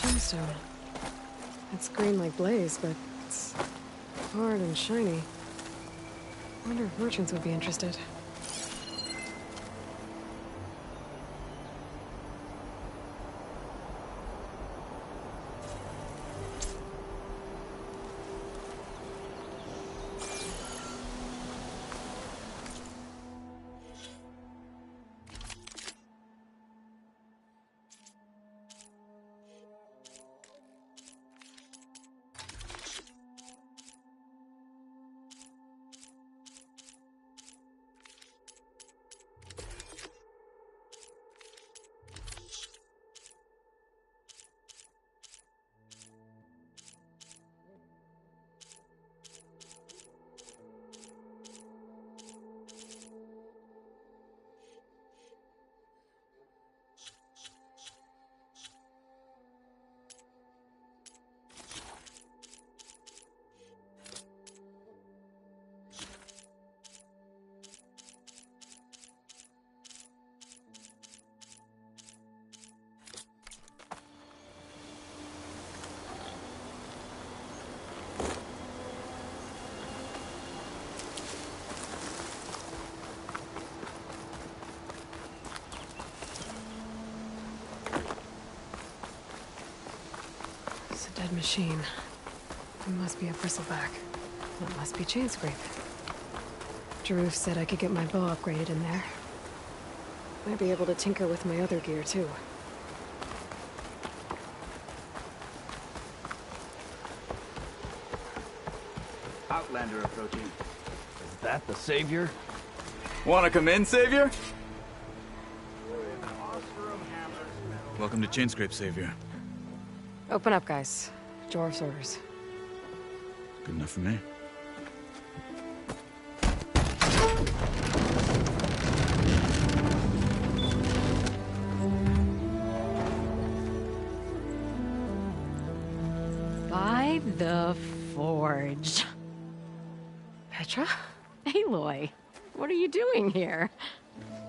gemstone. It's green like blaze, but it's hard and shiny. Wonder if merchants would be interested. Dead machine. It must be a bristleback. It must be Chainscrape. Jaruf said I could get my bow upgraded in there. Might be able to tinker with my other gear, too. Outlander approaching. Is that the Savior? Wanna come in, Savior? Welcome to Chainscrape, Savior. Open up, guys. Jaruf's orders. Good enough for me. By the Forge. Petra? Aloy, what are you doing here?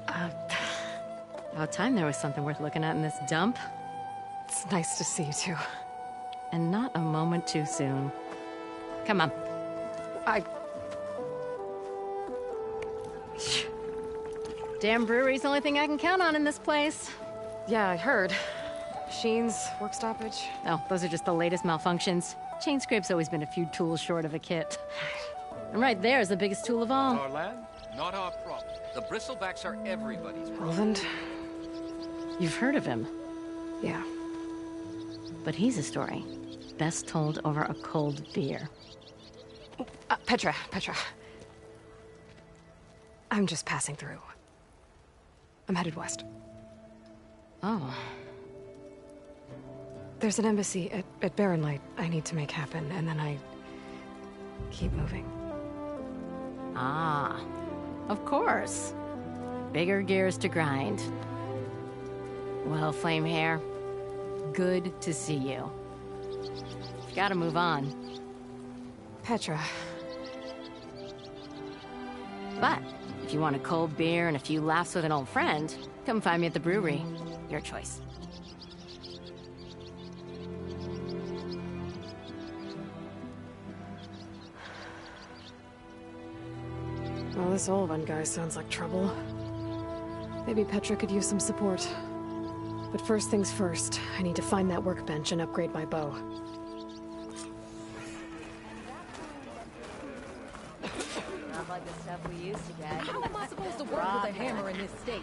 About time there was something worth looking at in this dump. It's nice to see you, too. And not a moment too soon. Come on. Damn brewery's the only thing I can count on in this place. Yeah, I heard. Machines, work stoppage. Oh, those are just the latest malfunctions. Chainscrape's always been a few tools short of a kit. And right there is the biggest tool of all. Our land? Not our problem. The bristlebacks are everybody's problem. Roland? You've heard of him, Yeah. but he's a story best told over a cold beer. Petra. I'm just passing through. I'm headed west. Oh, There's an embassy at Barren Light I need to make happen, and then I keep moving. ah, of course. Bigger gears to grind. Well, Flamehair, good to see you. Gotta move on. Petra. But if you want a cold beer and a few laughs with an old friend, come find me at the brewery. Your choice. Well, this Olvan guy sounds like trouble. Maybe Petra could use some support. But first things first, I need to find that workbench and upgrade my bow. Not like the stuff we used to get. How am I supposed to work with a hammer in this state?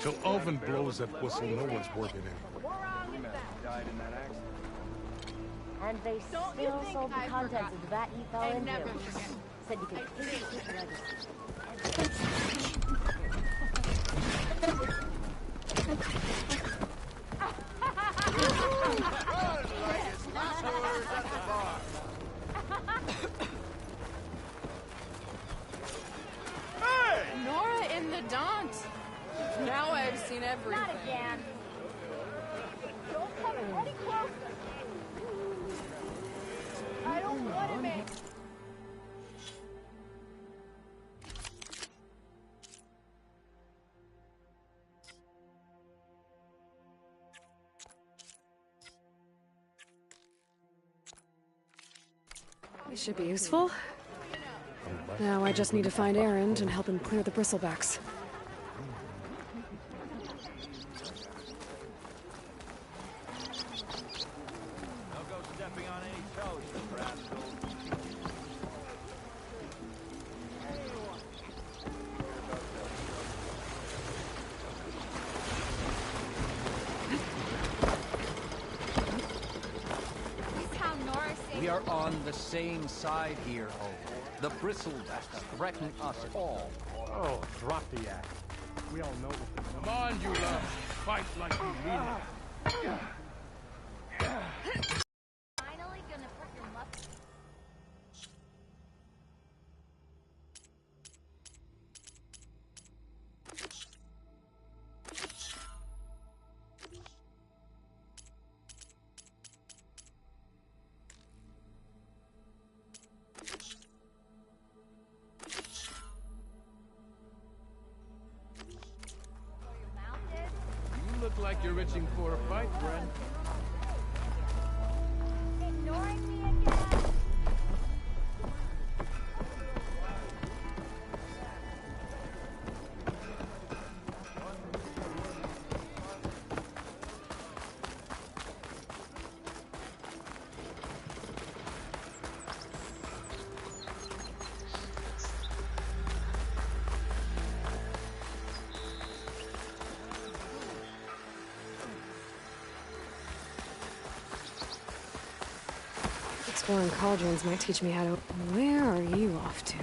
Till Alvin blows that whistle, no one's working anymore. Died in that accident. And they still sold the contents of the vat he fell into. Said you could keep the legacy. Nora in the Daunt. Now I've seen everything. Not again. Don't come any closer. I don't want to make. This should be useful. Now I just need to find Erend and help him clear the bristlebacks. Don't go stepping on any toes, you rascal. We are on the same side here, Hope. The Bristlebacks threaten us all. Oh, drop the act. We all know what. Come on, you love. Fight like you mean it. Finally gonna put your luck. You look like you're itching for a fight, Bren. Ignoring me again. Exploring cauldrons might teach me how to... Where are you off to?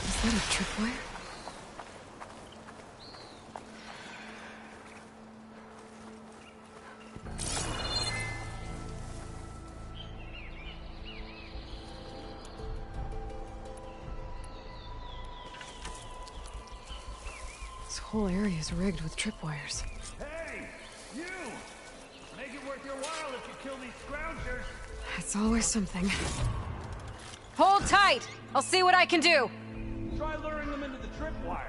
Is that a tripwire? This whole area is rigged with tripwires. Hey! You! Make it worth your while if you kill these scroungers! It's always something. Hold tight! I'll see what I can do! Try luring them into the tripwires.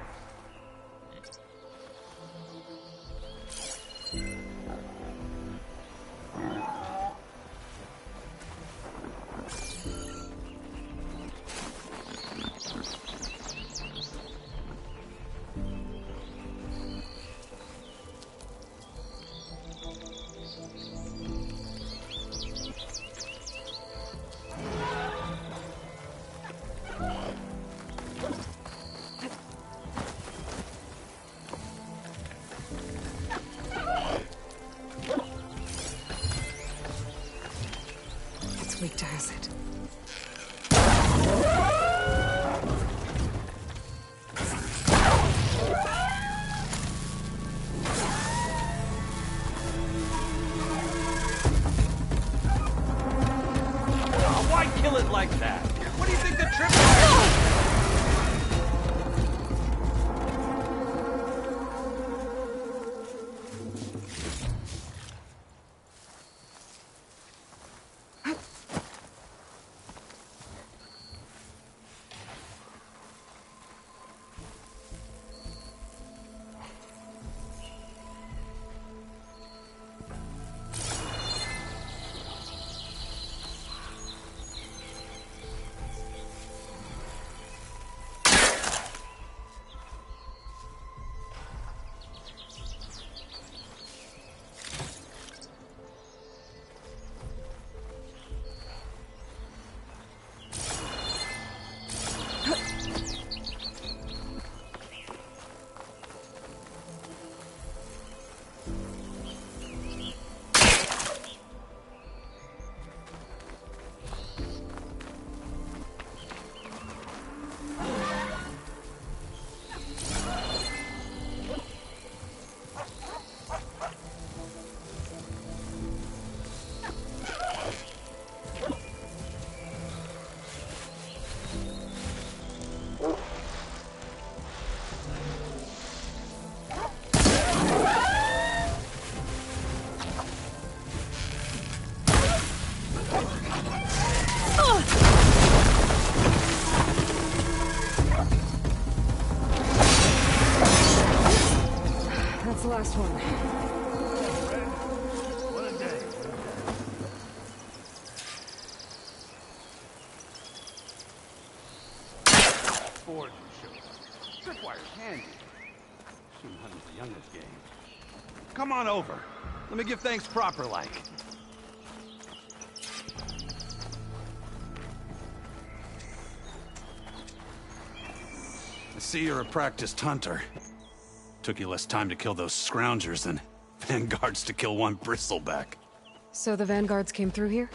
last one. What a day. Ford show. Tripwire's handy. Soon hunting's the youngest game. Come on over. Let me give thanks proper like. I see you're a practiced hunter. Took you less time to kill those scroungers than vanguards to kill one bristleback. So the vanguards came through here?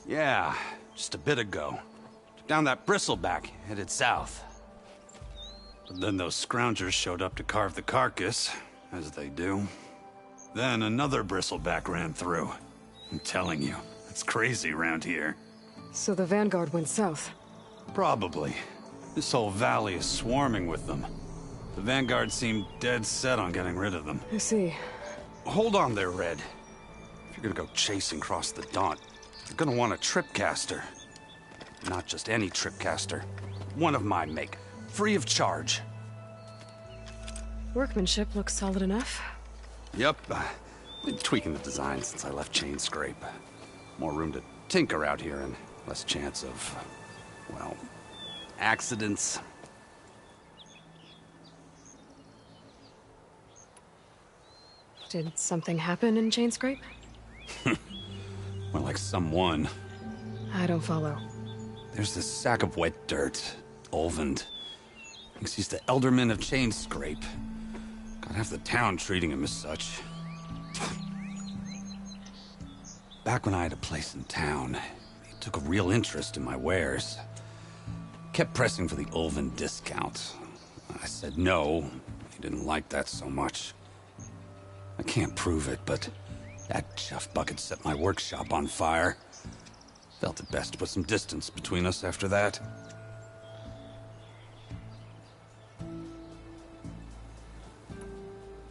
Yeah, just a bit ago. Took down that bristleback, headed south. But then those scroungers showed up to carve the carcass, as they do. Then another bristleback ran through. I'm telling you, it's crazy around here. So the vanguard went south? Probably. This whole valley is swarming with them. The vanguard seemed dead set on getting rid of them. I see. Hold on there, Red. If you're gonna go chasing across the Daunt, you're gonna want a tripcaster. Not just any tripcaster. One of my make. Free of charge. Workmanship looks solid enough. Yep. Been tweaking the design since I left Chainscrape. More room to tinker out here and less chance of, well, accidents. Did something happen in Chainscrape? More like someone. I don't follow. There's this sack of wet dirt. Olvend. Thinks he's the Elderman of Chainscrape. Got half the town treating him as such. Back when I had a place in town, he took a real interest in my wares. Kept pressing for the Olvend discount. I said no. He didn't like that so much. I can't prove it, but that chuff bucket set my workshop on fire. Felt it best to put some distance between us after that.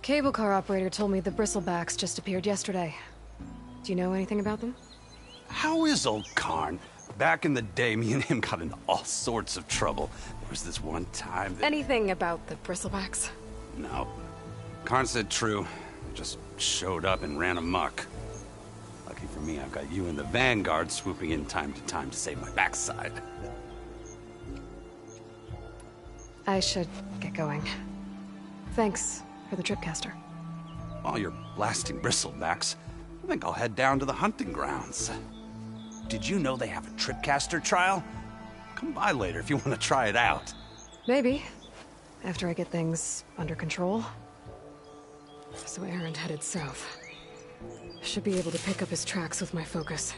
Cable car operator told me the bristlebacks just appeared yesterday. Do you know anything about them? How is old Karn? Back in the day, me and him got into all sorts of trouble. There was this one time that... Anything about the bristlebacks? No. Karn said true. They just showed up and ran amok. Lucky for me, I've got you and the Vanguard swooping in time to save my backside. I should get going. Thanks for the tripcaster. While you're blasting bristlebacks, I think I'll head down to the hunting grounds. Did you know they have a tripcaster trial? Come by later if you want to try it out. Maybe. After I get things under control. So Erend headed south. Should be able to pick up his tracks with my focus.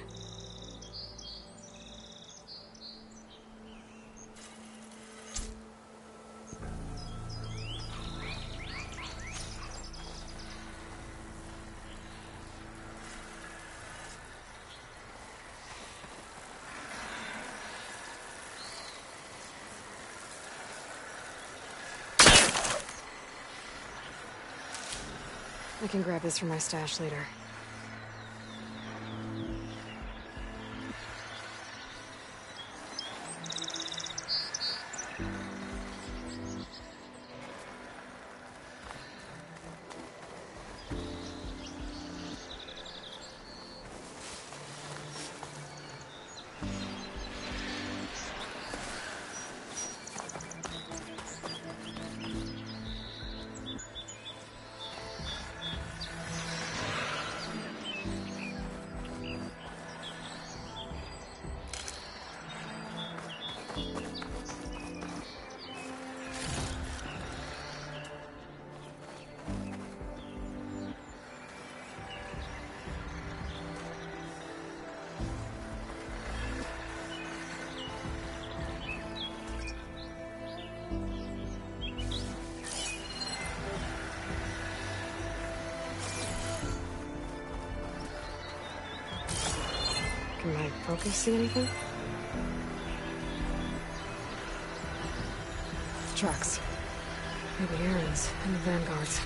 I can grab this from my stash later. Can my focus see anything? Tracks. Maybe Erend's and the Vanguard's.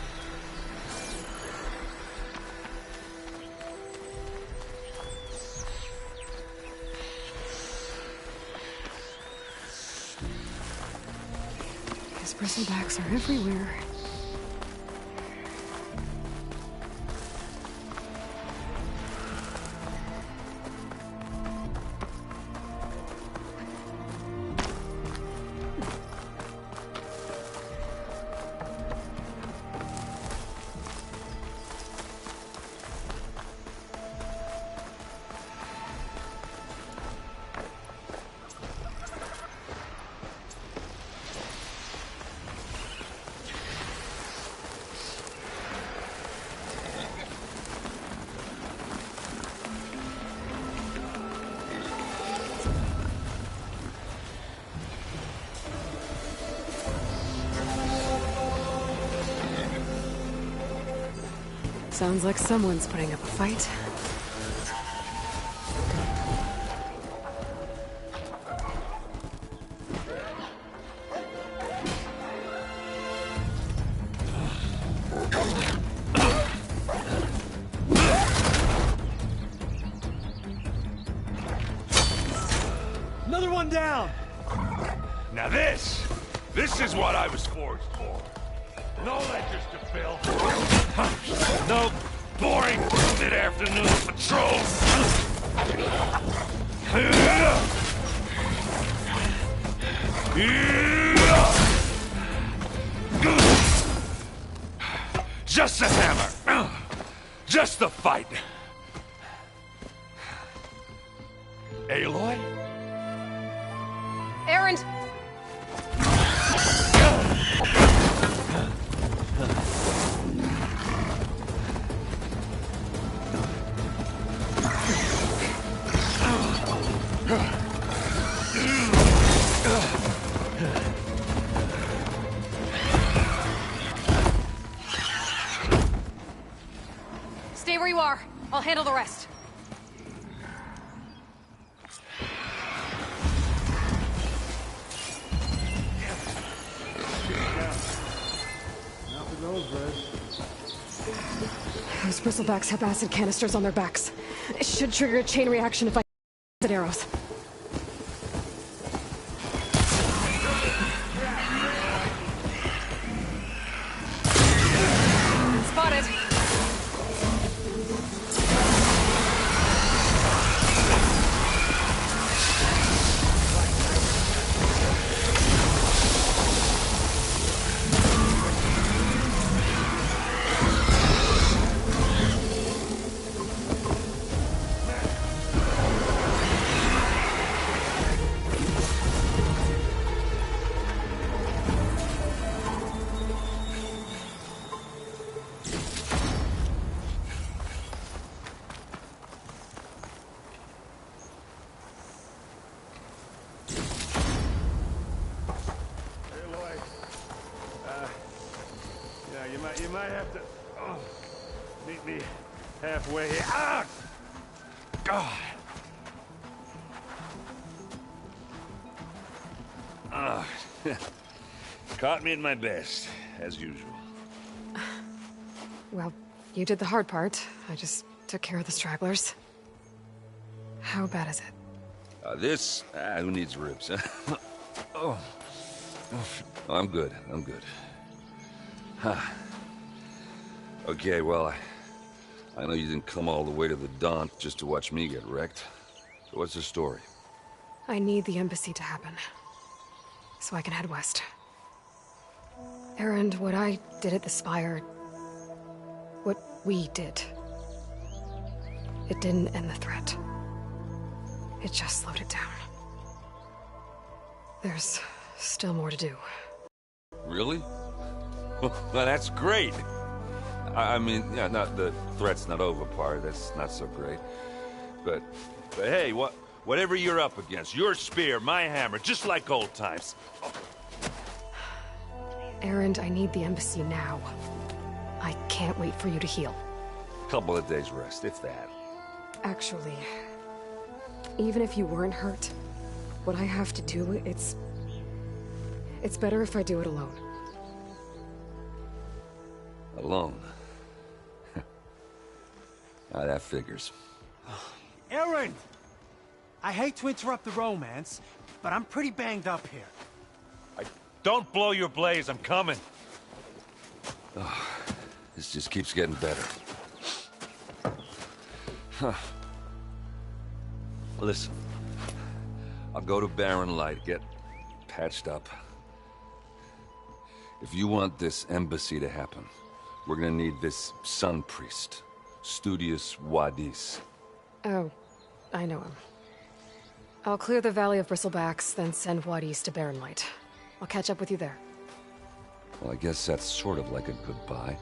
His bristlebacks are everywhere. Sounds like someone's putting up a fight. Another one down! Now this is what I was forged for. No ledgers to fill. No boring mid-afternoon patrols. Just the hammer. Just the fight. Aloy? Erend! Stay where you are. I'll handle the rest. Those bristlebacks have acid canisters on their backs. It should trigger a chain reaction if I acid arrows. Spotted. You might have to meet me halfway here. Ah! God. Caught me at my best, as usual. Well, you did the hard part. I just took care of the stragglers. How bad is it? Who needs ribs, huh? Oh, I'm good. I'm good. Huh. Okay, well, I know you didn't come all the way to the Daunt just to watch me get wrecked. So what's the story? I need the embassy to happen, so I can head west. Erend, what I did at the Spire... what we did... it didn't end the threat. It just slowed it down. There's still more to do. Really? Well, that's great. I mean, yeah, not the threat's not over part. That's not so great. But hey, whatever you're up against, your spear, my hammer, just like old times. Erend, I need the embassy now. I can't wait for you to heal. Couple of days rest, if that. Actually, even if you weren't hurt, what I have to do, it's better if I do it alone. Alone? That figures. Erend! I hate to interrupt the romance, but I'm pretty banged up here. Don't blow your blaze, I'm coming. Oh, this just keeps getting better. Huh. Listen, I'll go to Barren Light, get patched up. If you want this embassy to happen, we're gonna need this Sun Priest, Studius Wadis. Oh, I know him. I'll clear the Valley of Bristlebacks, then send Wadis to Barren Light. I'll catch up with you there. Well, I guess that's sort of like a goodbye.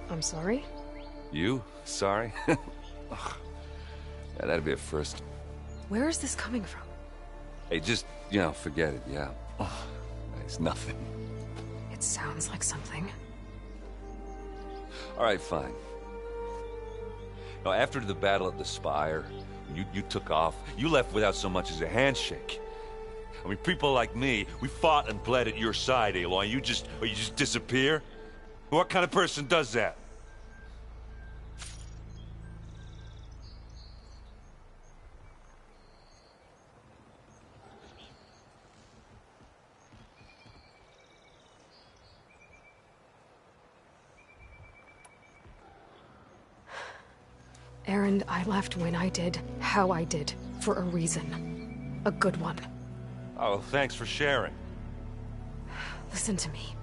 I'm sorry? You? Sorry? Ugh. Yeah, that'd be a first. Where is this coming from? Hey, just, forget it, yeah. It's nothing. It sounds like something. All right, fine. Now, after the battle at the Spire, you took off, you left without so much as a handshake. I mean, people like me, we fought and bled at your side, Aloy. You just disappear? What kind of person does that? Erend, I left when I did, how I did, for a reason. A good one. Oh, thanks for sharing. Listen to me.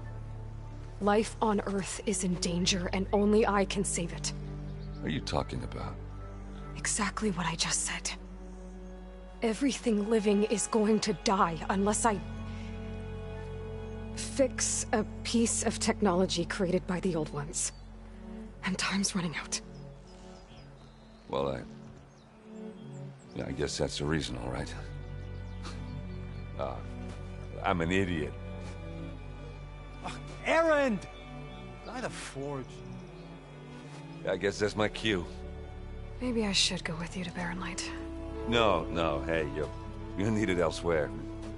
Life on Earth is in danger, and only I can save it. What are you talking about? Exactly what I just said. Everything living is going to die unless I fix a piece of technology created by the old ones. And time's running out. Well, yeah, I guess that's the reason, all right. I'm an idiot. Erend! By the Forge. I guess that's my cue. Maybe I should go with you to Barren Light. No, hey, you're needed elsewhere,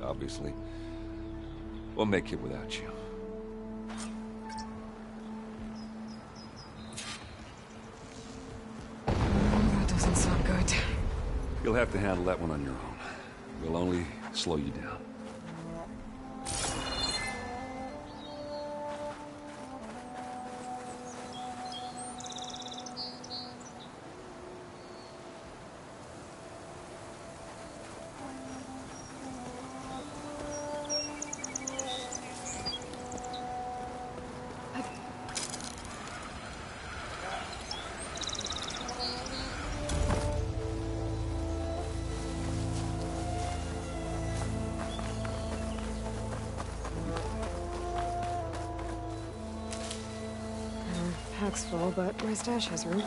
obviously. We'll make it without you. That doesn't sound good. You'll have to handle that one on your own. We'll only slow you down. Pack's full, but my stash has room.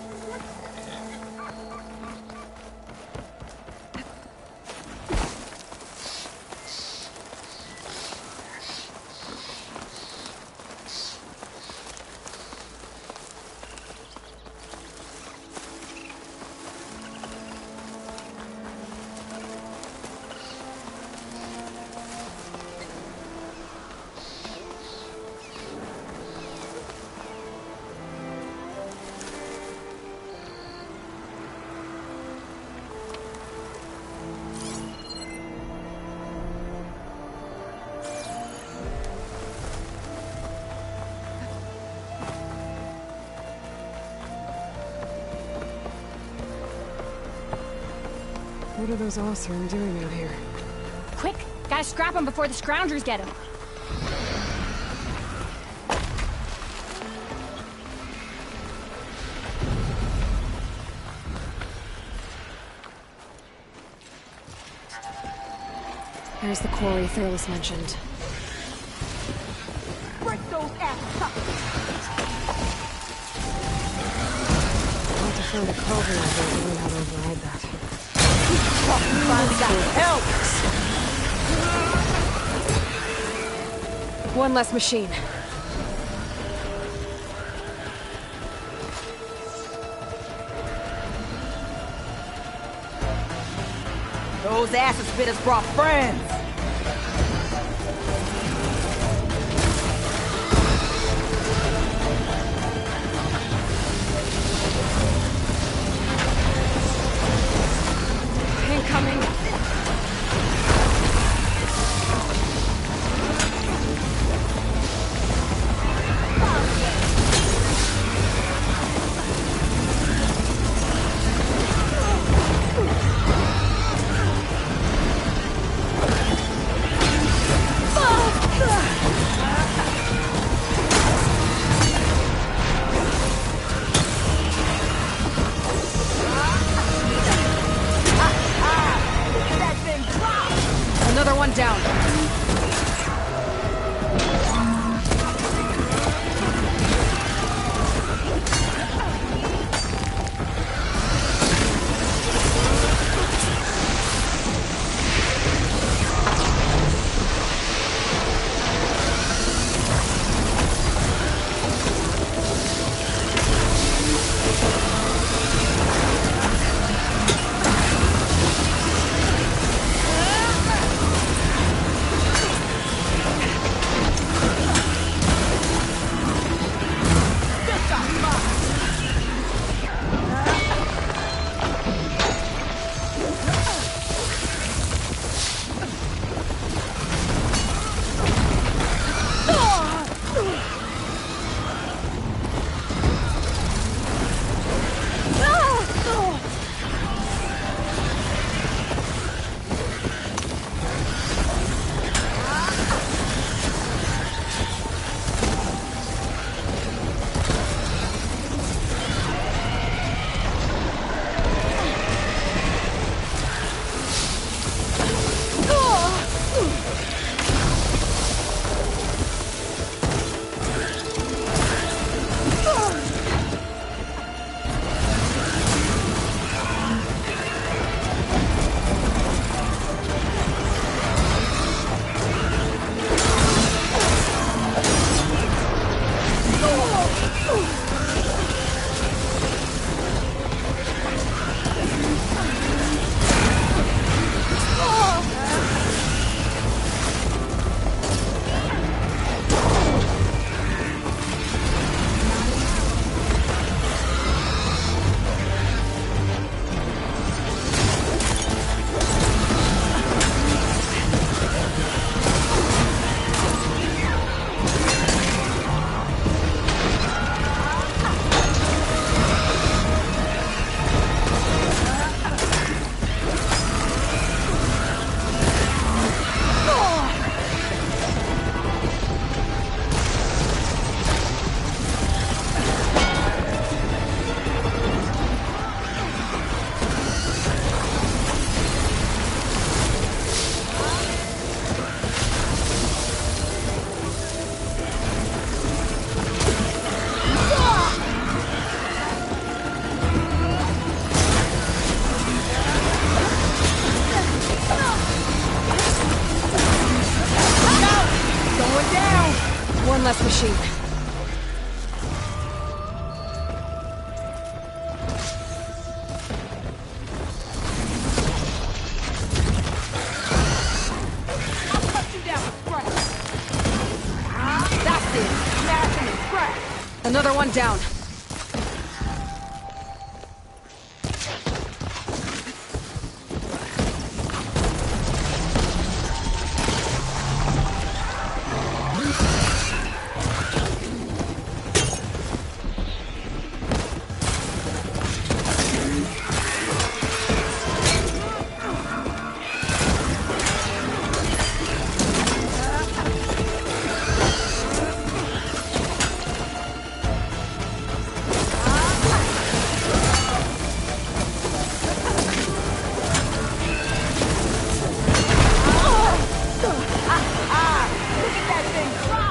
What are those Oseram doing out here? Quick! Gotta scrap him before the Scroungers get him! There's the quarry Fearless mentioned. Break those asses up! I'll defer to Culver to learn how to override that. One less machine. Those acid spitters brought friends! Incoming! One less machine. I'll cut you down with scrap. That's it. Smash him and scrap. Another one down.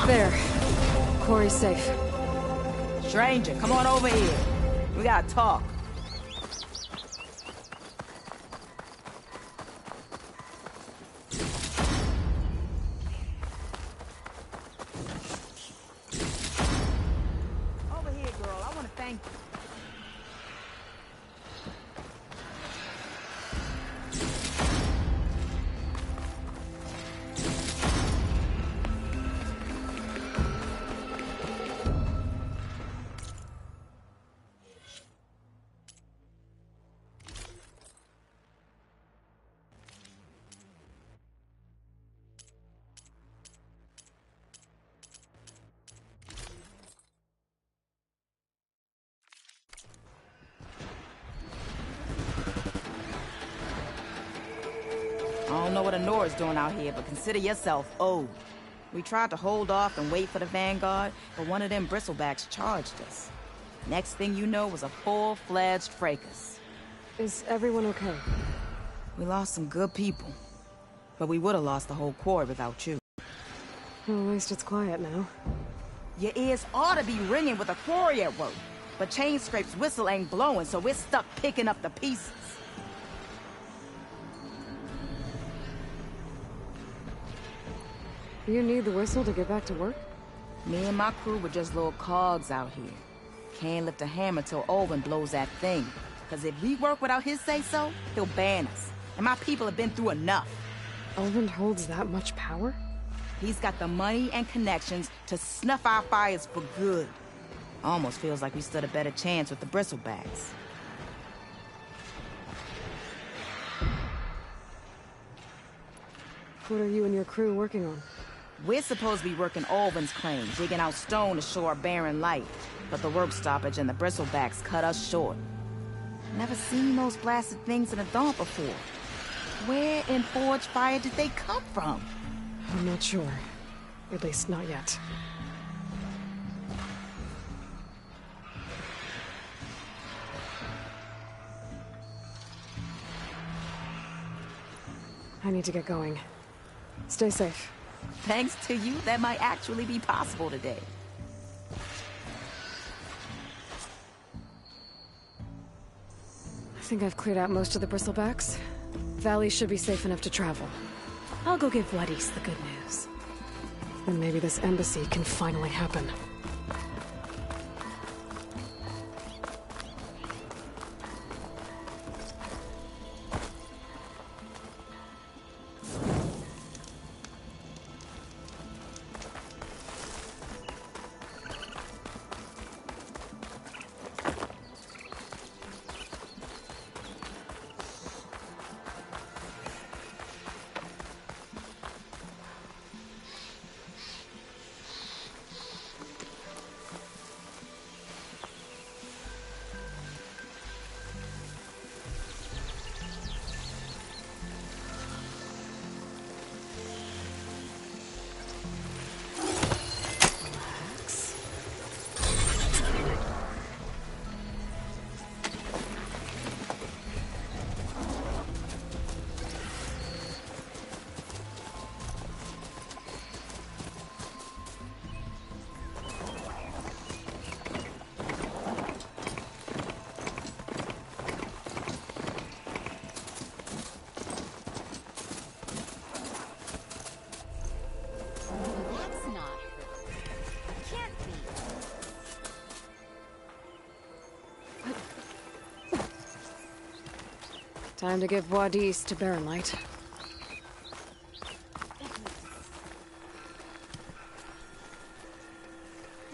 There. Quarry's safe. Stranger, come on over here. We gotta talk. Over here, girl. I wanna thank you. I don't know what Honora's doing out here, but consider yourself owed. We tried to hold off and wait for the Vanguard, but one of them bristlebacks charged us. Next thing you know was a full-fledged fracas. Is everyone okay? We lost some good people, but we would have lost the whole quarry without you. Well, at least it's quiet now. Your ears ought to be ringing with a quarry at work, but Chainscrape's whistle ain't blowing, so we're stuck picking up the pieces. You need the whistle to get back to work? Me and my crew were just little cogs out here. Can't lift a hammer till Olvin blows that thing. Cause if we work without his say-so, he'll ban us. And my people have been through enough. Olvin holds that much power? He's got the money and connections to snuff our fires for good. Almost feels like we stood a better chance with the bristlebacks. What are you and your crew working on? We're supposed to be working Olvin's claim, digging out stone to show our barren light. But the work stoppage and the bristlebacks cut us short. Never seen those blasted things in a Daunt before. Where in Forge Fire did they come from? I'm not sure. At least not yet. I need to get going. Stay safe. Thanks to you, that might actually be possible today. I think I've cleared out most of the bristlebacks. Valley should be safe enough to travel. I'll go give Vladis the good news. And maybe this embassy can finally happen. Time to give Wadis to Baronlight.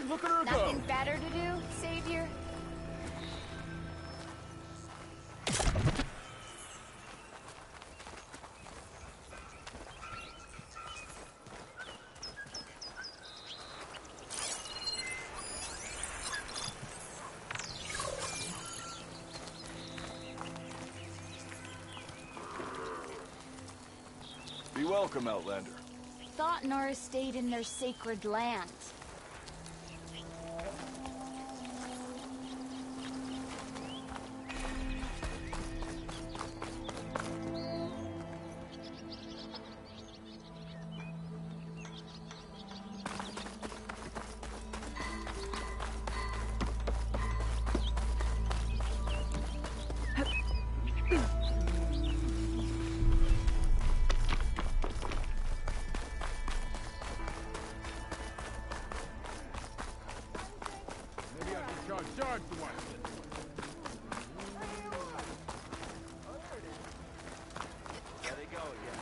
Look at her go! Nothing better to do, Savior? Be welcome, Outlander. Thought Nora stayed in their sacred land. Charge the one. There they go again.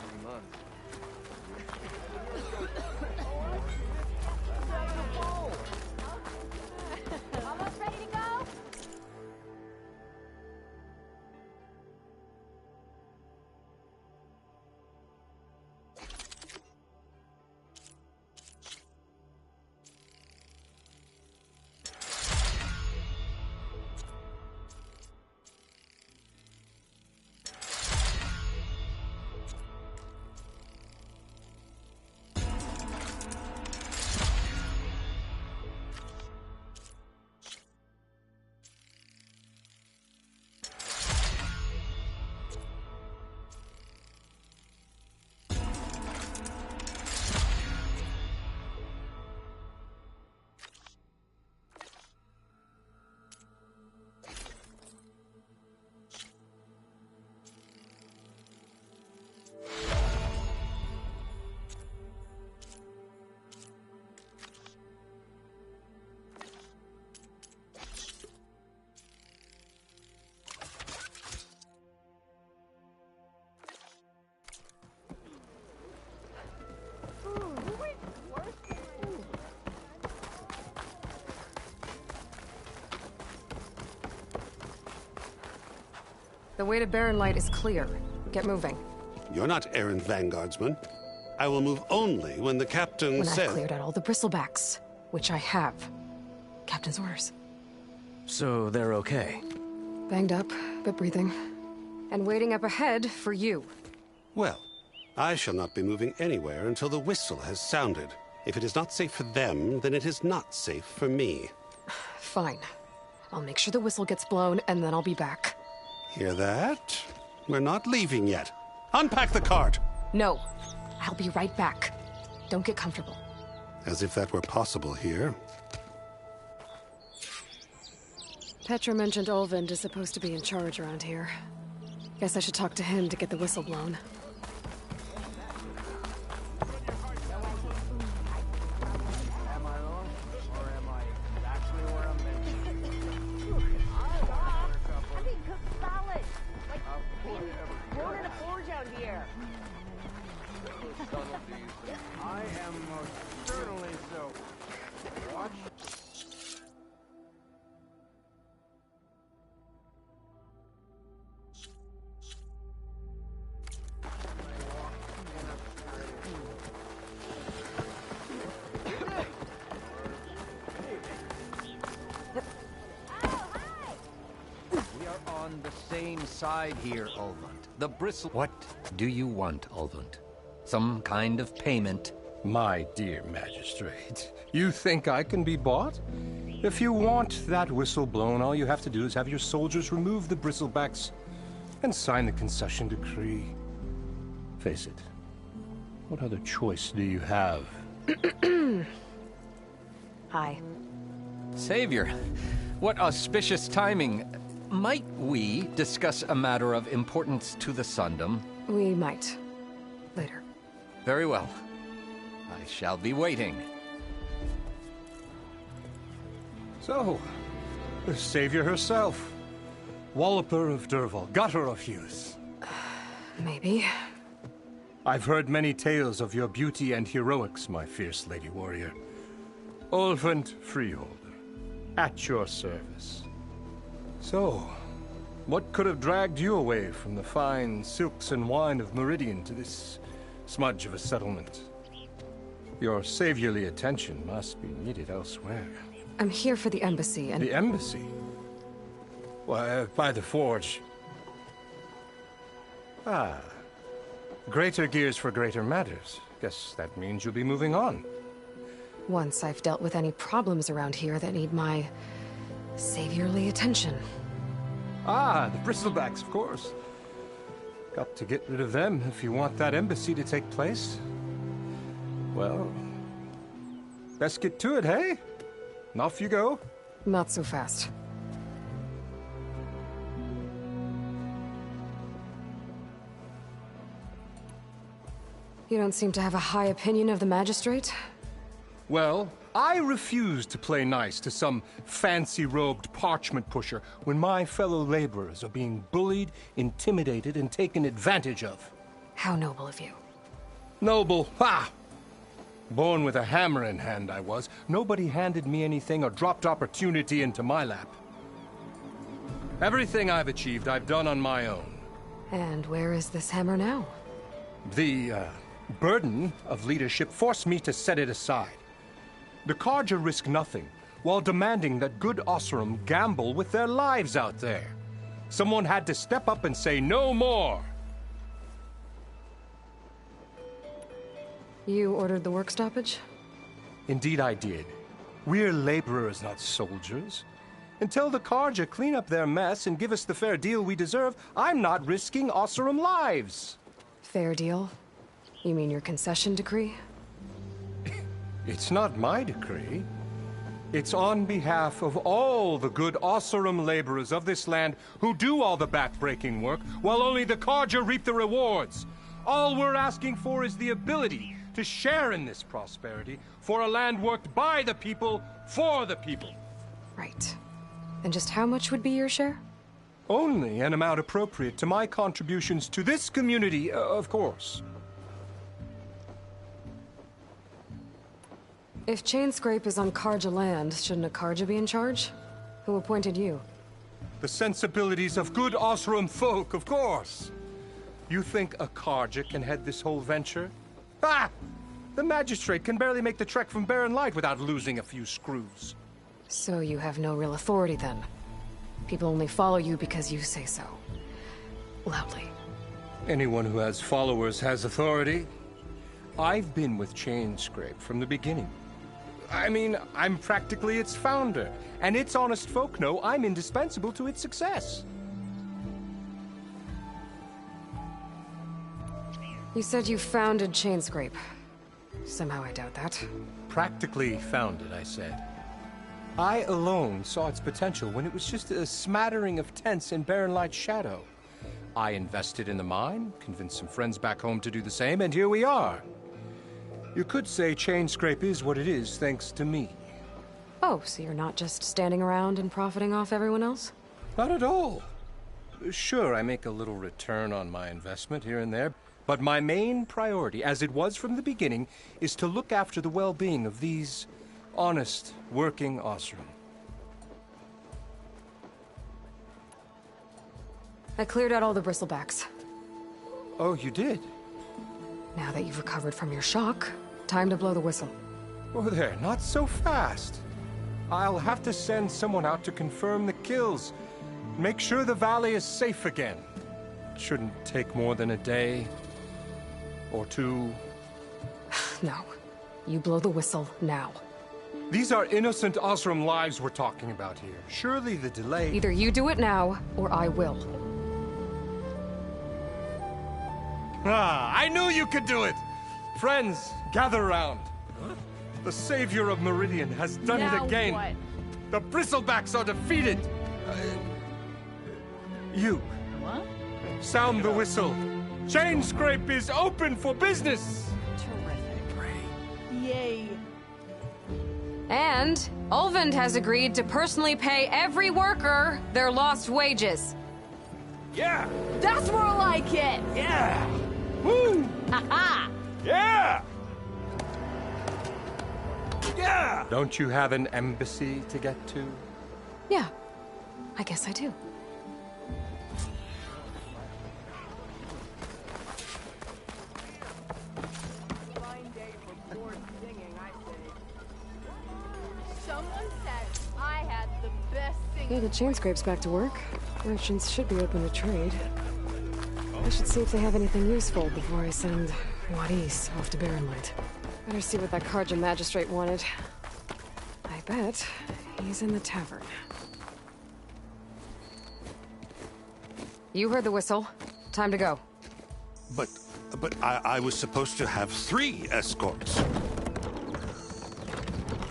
Almost ready to go? The way to Baronlight is clear. Get moving. You're not errand vanguardsman. I will move only when the captain When says... I've cleared out all the bristlebacks, which I have. Captain's orders. So they're okay? Banged up, but breathing. And waiting up ahead for you. Well, I shall not be moving anywhere until the whistle has sounded. If it is not safe for them, then it is not safe for me. Fine. I'll make sure the whistle gets blown, and then I'll be back. Hear that? We're not leaving yet. Unpack the cart! No. I'll be right back. Don't get comfortable. As if that were possible here. Petra mentioned Olvind is supposed to be in charge around here. Guess I should talk to him to get the whistle blown. I am most certainly so. Watch. We are on the same side here, Ulvund. The bristle... What do you want, Ulvund? Some kind of payment? My dear magistrate, you think I can be bought? If you want that whistle blown, all you have to do is have your soldiers remove the bristlebacks and sign the concession decree. Face it, what other choice do you have? Hi. Savior, what auspicious timing. Might we discuss a matter of importance to the Sundom? We might. Later. Very well. I shall be waiting. So, the savior herself. Walloper of Derval, gutter of youth. Maybe. I've heard many tales of your beauty and heroics, my fierce lady warrior. Ulvund Freeholder, at your service. So, what could have dragged you away from the fine silks and wine of Meridian to this smudge of a settlement? Your saviorly attention must be needed elsewhere. I'm here for the embassy and... The embassy? Why, by the forge. Ah. Greater gears for greater matters. Guess that means you'll be moving on. Once I've dealt with any problems around here that need my... saviorly attention. Ah, the Bristlebacks, of course. Got to get rid of them if you want that embassy to take place. Well, best get to it, hey? And off you go. Not so fast. You don't seem to have a high opinion of the Magistrate? Well, I refuse to play nice to some fancy-robed parchment pusher when my fellow laborers are being bullied, intimidated, and taken advantage of. How noble of you. Noble? Ha! Born with a hammer in hand, I was. Nobody handed me anything or dropped opportunity into my lap. Everything I've achieved, I've done on my own. And where is this hammer now? The, burden of leadership forced me to set it aside. The Carja risk nothing, while demanding that good Oseram gamble with their lives out there. Someone had to step up and say no more! You ordered the work stoppage? Indeed I did. We're laborers, not soldiers. Until the Carja clean up their mess and give us the fair deal we deserve, I'm not risking Oseram lives! Fair deal? You mean your concession decree? It's not my decree. It's on behalf of all the good Oseram laborers of this land who do all the back-breaking work, while only the Carja reap the rewards. All we're asking for is the ability to share in this prosperity for a land worked by the people, for the people. Right. And just how much would be your share? Only an amount appropriate to my contributions to this community, of course. If Chainscrape is on Carja land, shouldn't a Carja be in charge? Who appointed you? The sensibilities of good Oseram folk, of course. You think a Carja can head this whole venture? Ah! The Magistrate can barely make the trek from Barren Light without losing a few screws. So you have no real authority then? People only follow you because you say so. Loudly. Anyone who has followers has authority. I've been with Chainscrape from the beginning. I mean, I'm practically its founder, and its honest folk know I'm indispensable to its success. You said you founded Chainscrape. Somehow I doubt that. Practically founded, I said. I alone saw its potential when it was just a smattering of tents in Barren Light's shadow. I invested in the mine, convinced some friends back home to do the same, and here we are. You could say Chainscrape is what it is thanks to me. Oh, so you're not just standing around and profiting off everyone else? Not at all. Sure, I make a little return on my investment here and there, but my main priority, as it was from the beginning, is to look after the well-being of these honest, working Oseram. I cleared out all the bristlebacks. Oh, you did? Now that you've recovered from your shock, time to blow the whistle. Oh there, not so fast. I'll have to send someone out to confirm the kills. Make sure the valley is safe again. Shouldn't take more than a day. Or two. No. You blow the whistle now. These are innocent Oseram lives we're talking about here. Surely the delay... Either you do it now, or I will. Ah, I knew you could do it! Friends, gather around. The savior of Meridian has done it again. What? The Bristlebacks are defeated. You. What? Sound the whistle. Chainscrape is open for business. Terrific. Yay. And Ulvund has agreed to personally pay every worker their lost wages. Yeah! That's more like it! Yeah! Woo! Ha-ha! Yeah! Yeah! Don't you have an embassy to get to? Yeah, I guess I do. Someone said I had the best singing. Yeah, the chain scrape's back to work. Merchants should be open to trade. I should see if they have anything useful before I send Wadis off to Barrenlight. Better see what that Carja magistrate wanted. I bet he's in the tavern. You heard the whistle. Time to go. But I was supposed to have 3 escorts.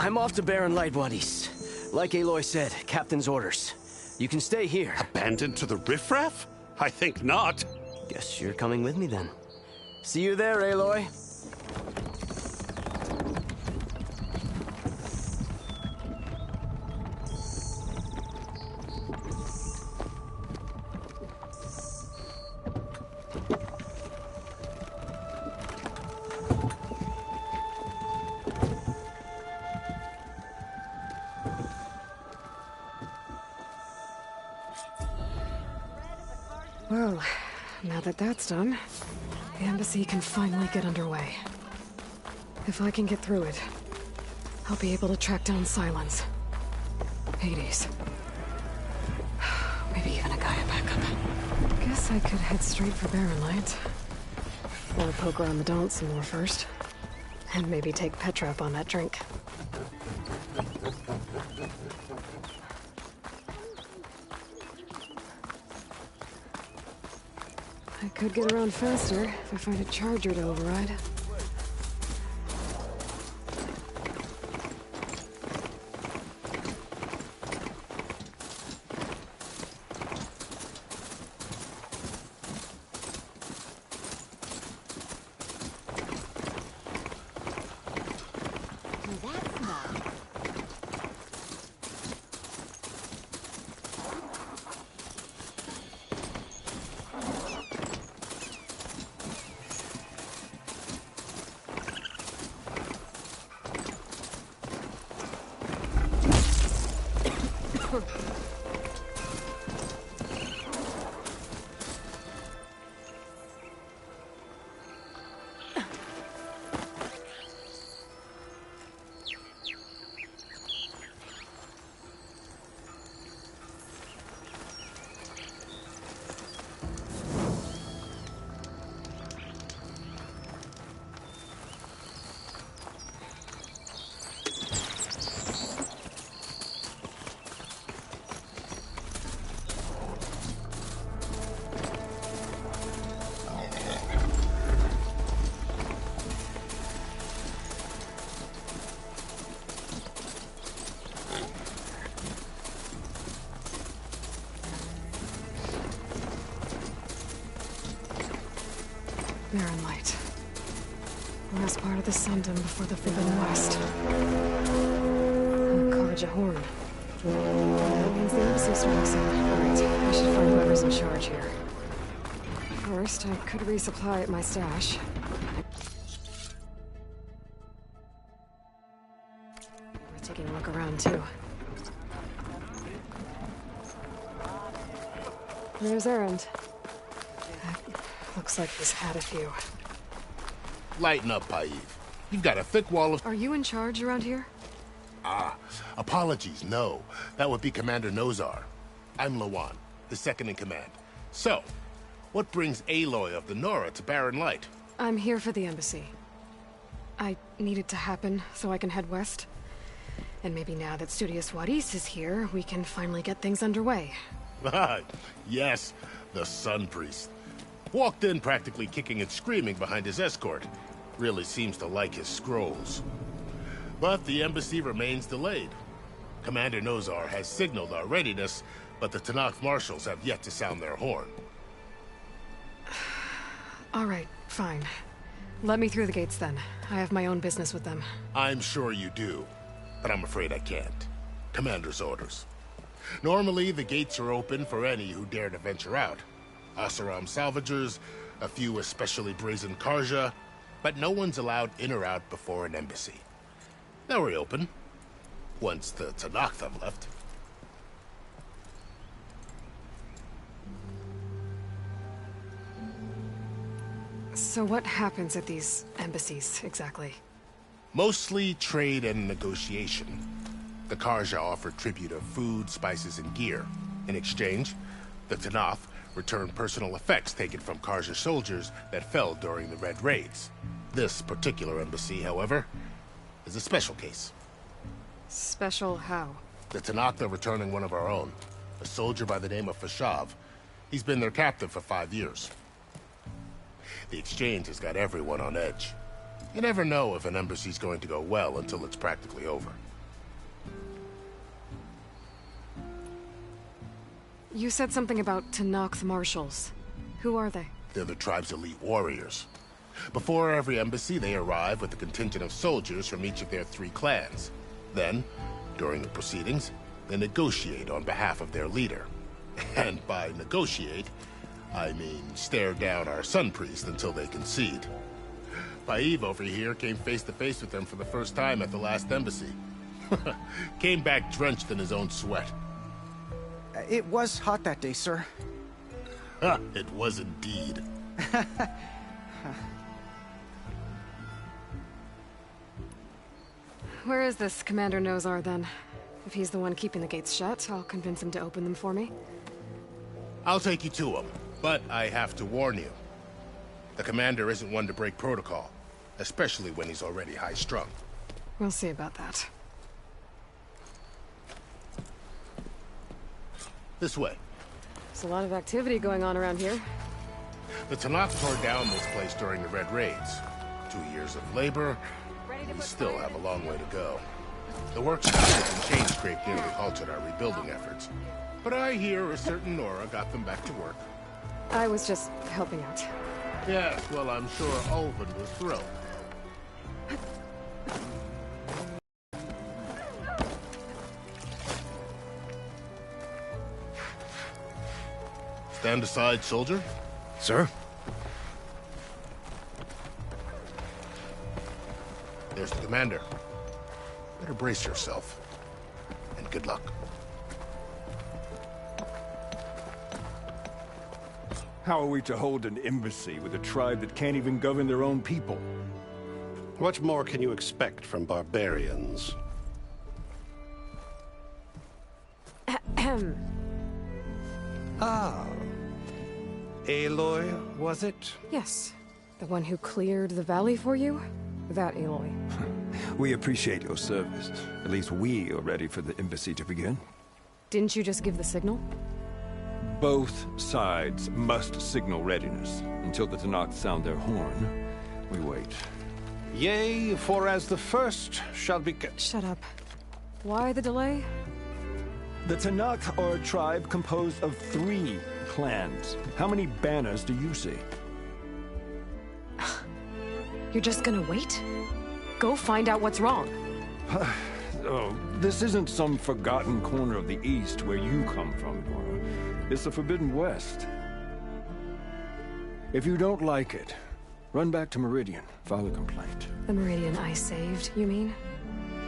I'm off to Barrenlight, Wadis. Like Aloy said, Captain's orders. You can stay here. Abandoned to the riffraff? I think not. Guess you're coming with me then. See you there, Aloy. Well, now that that's done, the embassy can finally get underway. If I can get through it, I'll be able to track down Silence. Hades. Maybe even a Gaia backup. Guess I could head straight for Barrenlight. Or poke around the Daunt some more first. And maybe take Petra up on that drink. I could get around faster if I find a charger to override. Barrenlight. Last part of the Sundom before the Forbidden West. Carja Horn. That means the embassy starting soon. Alright, I should find whoever's in charge here. First, I could resupply at my stash. We're taking a look around, too. There's Erend. Looks like he's had a few. Lighten up, Paiv. You've got a thick wall of... Are you in charge around here? Apologies, no. That would be Commander Nozar. I'm Lawan, the second in command. So, what brings Aloy of the Nora to Barrenlight? I'm here for the embassy. I need it to happen so I can head west. And maybe now that Studious Wadis is here, we can finally get things underway. Yes, the Sun Priest. Walked in practically kicking and screaming behind his escort. Really seems to like his scrolls. But the embassy remains delayed. Commander Nozar has signaled our readiness, but the Tenakth marshals have yet to sound their horn. All right, fine. Let me through the gates then. I have my own business with them. I'm sure you do, but I'm afraid I can't. Commander's orders. Normally, the gates are open for any who dare to venture out. Oseram salvagers, a few especially brazen Karja, but no one's allowed in or out before an embassy. They'll reopen once the Tenakth have left. So what happens at these embassies, exactly? Mostly trade and negotiation. The Karja offer tribute of food, spices, and gear. In exchange, the Tenakth return personal effects taken from Karja soldiers that fell during the Red Raids. This particular embassy, however, is a special case. Special how? The Tenakth are returning one of our own, a soldier by the name of Fashav. He's been their captain for 5 years. The exchange has got everyone on edge. You never know if an embassy's going to go well until it's practically over. You said something about Tenakth marshals. Who are they? They're the tribe's elite warriors. Before every embassy, they arrive with a contingent of soldiers from each of their 3 clans. Then, during the proceedings, they negotiate on behalf of their leader. And by negotiate, I mean stare down our Sun Priest until they concede. Faiv over here came face to face with them for the first time at the last embassy. Came back drenched in his own sweat. It was hot that day, sir. It was indeed. Where is this Commander Nozar, then? If he's the one keeping the gates shut, I'll convince him to open them for me. I'll take you to him, but I have to warn you. The commander isn't one to break protocol, especially when he's already high-strung. We'll see about that. This way. There's a lot of activity going on around here. The Tenakth tore down this place during the Red Raids. 2 years of labor, we still have a long way to go. The work stoppage and chain scrape nearly halted our rebuilding efforts. But I hear a certain Nora got them back to work. I was just helping out. Yes, well, I'm sure Ulvin was thrilled. Stand aside, soldier. Sir? There's the commander. Better brace yourself. And good luck. How are we to hold an embassy with a tribe that can't even govern their own people? What more can you expect from barbarians? Ahem. Ah. Aloy, was it? Yes. The one who cleared the valley for you? That Aloy. We appreciate your service. At least we are ready for the embassy to begin. Didn't you just give the signal? Both sides must signal readiness. Until the Tenakth sound their horn, we wait. Yea, for as the first shall be... Shut up. Why the delay? The Tenakth are a tribe composed of 3 clans. How many banners do you see? You're just gonna wait? Go find out what's wrong. Oh, this isn't some forgotten corner of the East where you come from, Nora. It's the Forbidden West. If you don't like it, run back to Meridian, file a complaint. The Meridian I saved, you mean?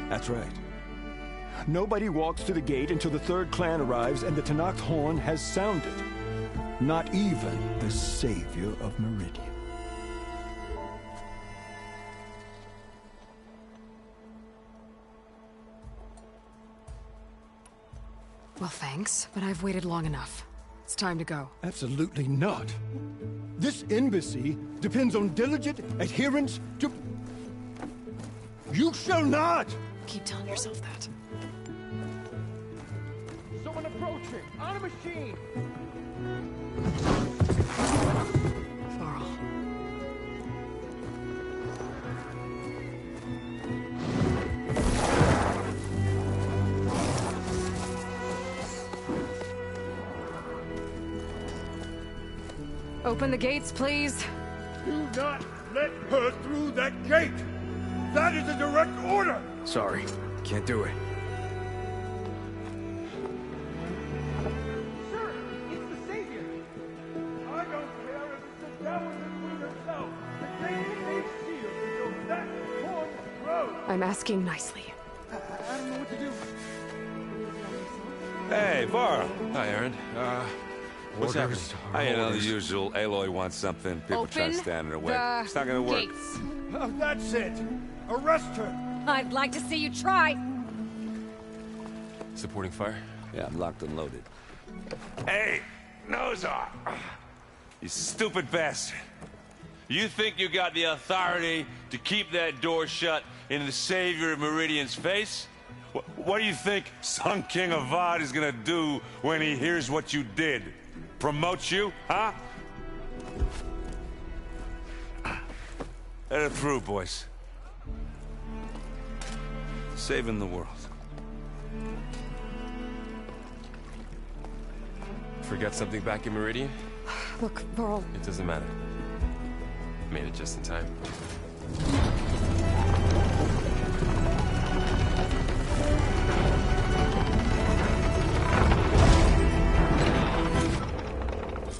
That's right. Nobody walks to the gate until the 3rd clan arrives and the Tenakth horn has sounded. Not even the savior of Meridian. Well, thanks, but I've waited long enough. It's time to go. Absolutely not. This embassy depends on diligent adherence to... You shall not! Keep telling yourself that. Someone approaching! On a machine! Varl. Open the gates, please. Do not let her through that gate! That is a direct order! Sorry, can't do it. Sir, it's the Savior! I'm asking nicely. I don't know what to do. Hey, Varl. Hi, Aaron. What's happening? You know, the usual. Aloy wants something. People try to stand in her way. It's not gonna work. Gates. That's it. Arrest her. I'd like to see you try. Supporting fire? Yeah, I'm locked and loaded. Hey, Nozar! You stupid bastard. You think you got the authority to keep that door shut in the Savior of Meridian's face? What do you think Sun King Avad is gonna do when he hears what you did? Promote you, huh? Let it through, boys. Saving the world. Forget something back in Meridian? Look, Varl. It doesn't matter. Made it just in time.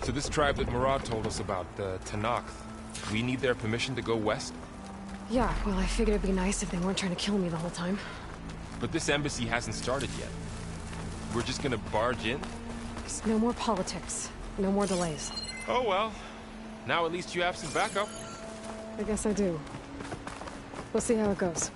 So this tribe that Murad told us about, the Tenakth, we need their permission to go west? Yeah, well, I figured it'd be nice if they weren't trying to kill me the whole time. But this embassy hasn't started yet. We're just gonna barge in? Just no more politics. No more delays. Oh well. Now at least you have some backup. I guess I do. We'll see how it goes.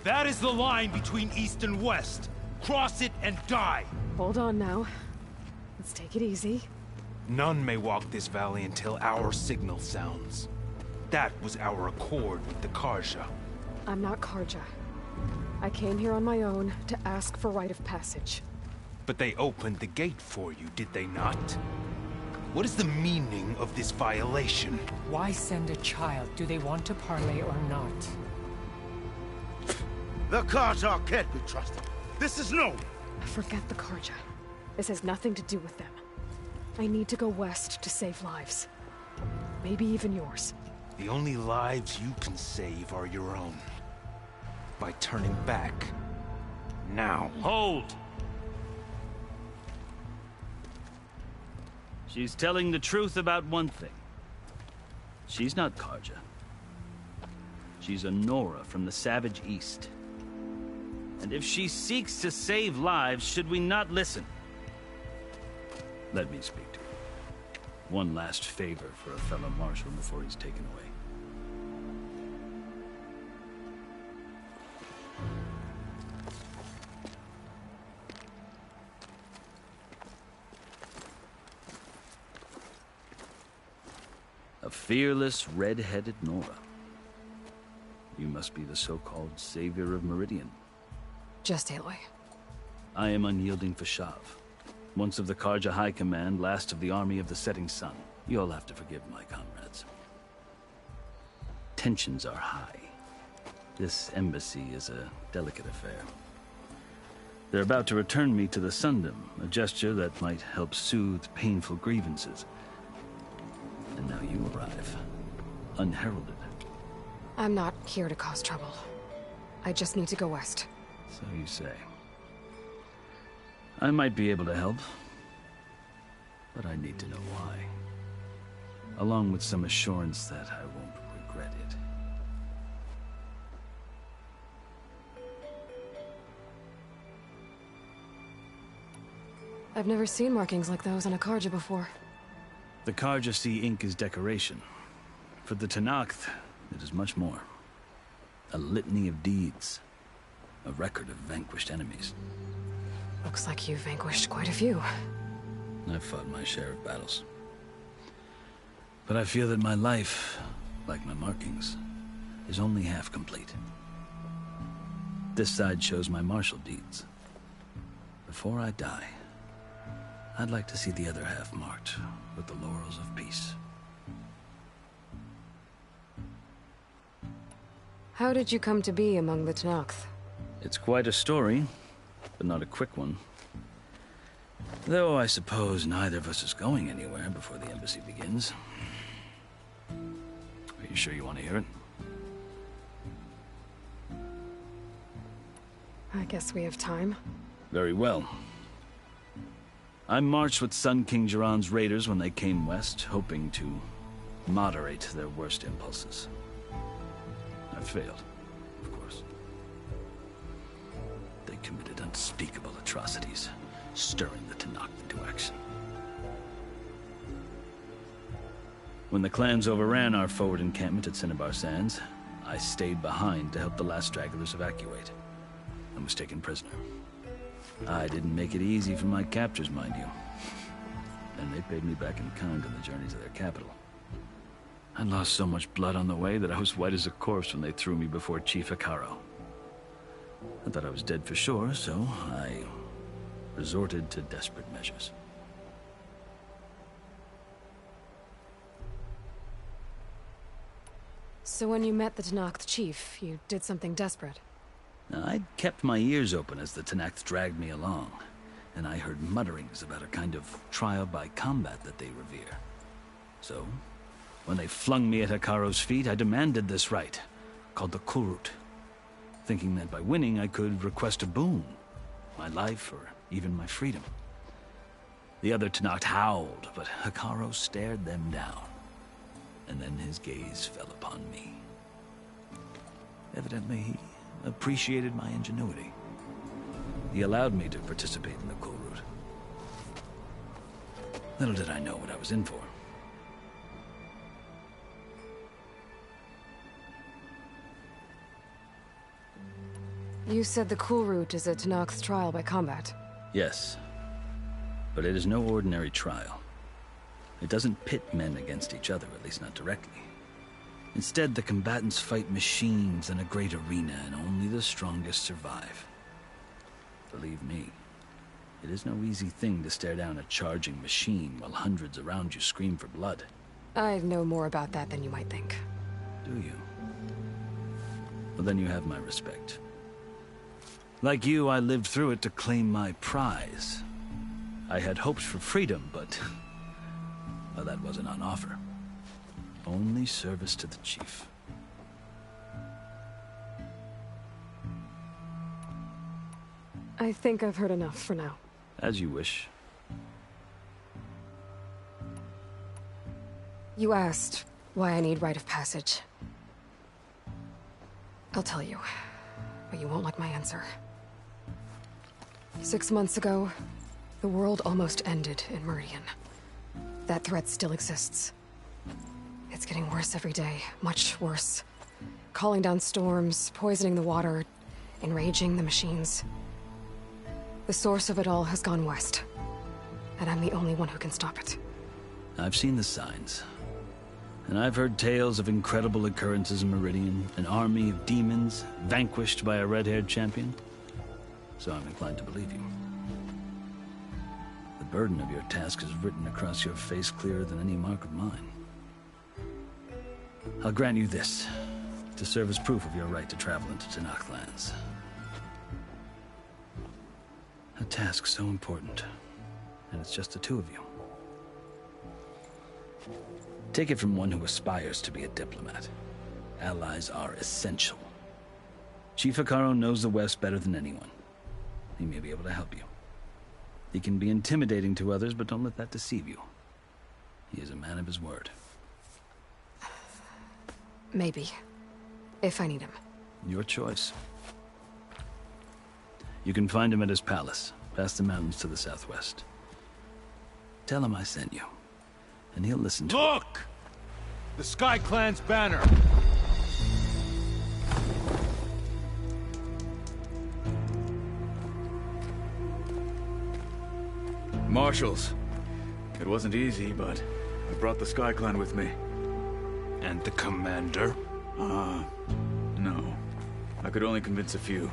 That is the line between East and West. Cross it and die. Hold on now. Let's take it easy. None may walk this valley until our signal sounds. That was our accord with the Carja. I'm not Carja. I came here on my own to ask for rite of passage. But they opened the gate for you, did they not? What is the meaning of this violation? Why send a child? Do they want to parley or not? The Carja can't be trusted. This is known. Forget the Carja. This has nothing to do with them. I need to go west to save lives. Maybe even yours. The only lives you can save are your own. By turning back. Now. Hold! She's telling the truth about one thing. She's not Carja. She's a Nora from the Savage East. And if she seeks to save lives, should we not listen? Let me speak to her. One last favor for a fellow marshal before he's taken away. A fearless, red-headed Nora. You must be the so-called Savior of Meridian. Just Aloy. I am unyielding Fashav. Once of the Carja High Command, last of the Army of the Setting Sun. You'll have to forgive my comrades. Tensions are high. This embassy is a delicate affair. They're about to return me to the Sundom, a gesture that might help soothe painful grievances. And now you arrive, unheralded. I'm not here to cause trouble. I just need to go west. So you say. I might be able to help, but I need to know why. Along with some assurance that I won't regret it. I've never seen markings like those on a Carja before. The Carja see ink as decoration. For the Tenakth, it is much more. A litany of deeds. A record of vanquished enemies. Looks like you've vanquished quite a few. I've fought my share of battles. But I feel that my life, like my markings, is only half complete. This side shows my martial deeds. Before I die, I'd like to see the other half marked with the laurels of peace. How did you come to be among the Tenakth? It's quite a story, but not a quick one. Though I suppose neither of us is going anywhere before the embassy begins. You sure you want to hear it? I guess we have time. Very well. I marched with Sun King Jiran's raiders when they came west, hoping to moderate their worst impulses. I failed, of course. They committed unspeakable atrocities, stirring the Tenakth into action. When the clans overran our forward encampment at Cinnabar Sands, I stayed behind to help the last stragglers evacuate, and was taken prisoner. I didn't make it easy for my captors, mind you. And they paid me back in kind on the journey to their capital. I lost so much blood on the way that I was white as a corpse when they threw me before Chief Hekarro. I thought I was dead for sure, so I resorted to desperate measures. So when you met the Tenakth chief, you did something desperate? Now, I'd kept my ears open as the Tenakth dragged me along, and I heard mutterings about a kind of trial by combat that they revere. So, when they flung me at Hekarro's feet, I demanded this right, called the Kulrut, thinking that by winning I could request a boon, my life or even my freedom. The other Tenakth howled, but Hekarro stared them down, and then his gaze fell upon me. Evidently, he appreciated my ingenuity. He allowed me to participate in the Kulrut. Little did I know what I was in for. You said the Kulrut is a Tenakth's trial by combat. Yes, but it is no ordinary trial. It doesn't pit men against each other, at least not directly. Instead, the combatants fight machines in a great arena, and only the strongest survive. Believe me, it is no easy thing to stare down a charging machine while hundreds around you scream for blood. I know more about that than you might think. Do you? Well, then you have my respect. Like you, I lived through it to claim my prize. I had hoped for freedom, but well, that wasn't on offer. Only service to the chief. I think I've heard enough for now. As you wish. You asked why I need rite of passage. I'll tell you, but you won't like my answer. 6 months ago, the world almost ended in Meridian. That threat still exists. It's getting worse every day, much worse. Calling down storms, poisoning the water, enraging the machines. The source of it all has gone west, and I'm the only one who can stop it. I've seen the signs. And I've heard tales of incredible occurrences in Meridian, an army of demons vanquished by a red-haired champion. So I'm inclined to believe you. The burden of your task is written across your face clearer than any mark of mine. I'll grant you this, to serve as proof of your right to travel into Tenakth lands. A task so important, and it's just the two of you. Take it from one who aspires to be a diplomat. Allies are essential. Chief Hekarro knows the West better than anyone. He may be able to help you. He can be intimidating to others, but don't let that deceive you. He is a man of his word. Maybe. If I need him. Your choice. You can find him at his palace, past the mountains to the southwest. Tell him I sent you, and he'll listen to Look! The Sky Clan's banner! Marshals. It wasn't easy, but I brought the Sky Clan with me. And the commander? No. I could only convince a few.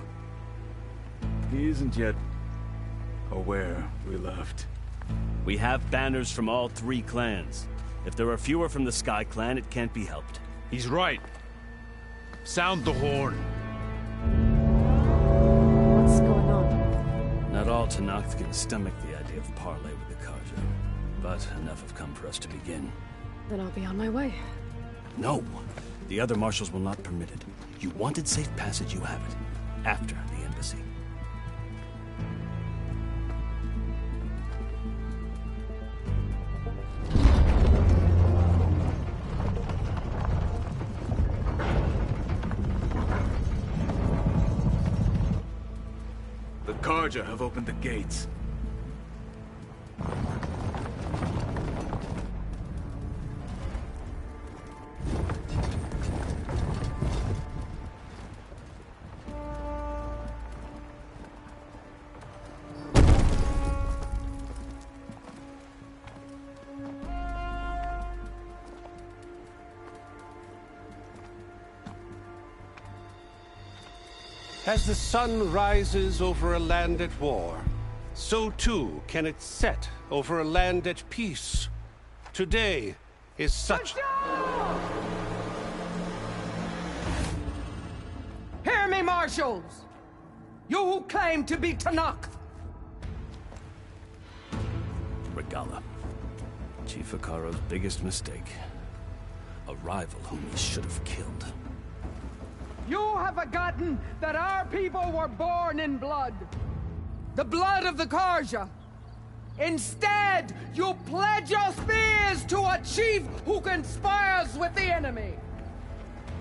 He isn't yet aware we left. We have banners from all 3 clans. If there are fewer from the Sky Clan, it can't be helped. He's right. Sound the horn. What's going on? Not all Tenakth can stomach the idea of parley with the Carja, but enough have come for us to begin. Then I'll be on my way. No! The other marshals will not permit it. You wanted safe passage, you have it. After the embassy. The Carja have opened the gates. As the sun rises over a land at war, so too can it set over a land at peace. Today is such... Hear me, marshals! You who claim to be Tenakth! Regalla. Chief Hekarro's biggest mistake. A rival whom he should have killed. You have forgotten that our people were born in blood. The blood of the Carja. Instead, you pledge your spears to a chief who conspires with the enemy.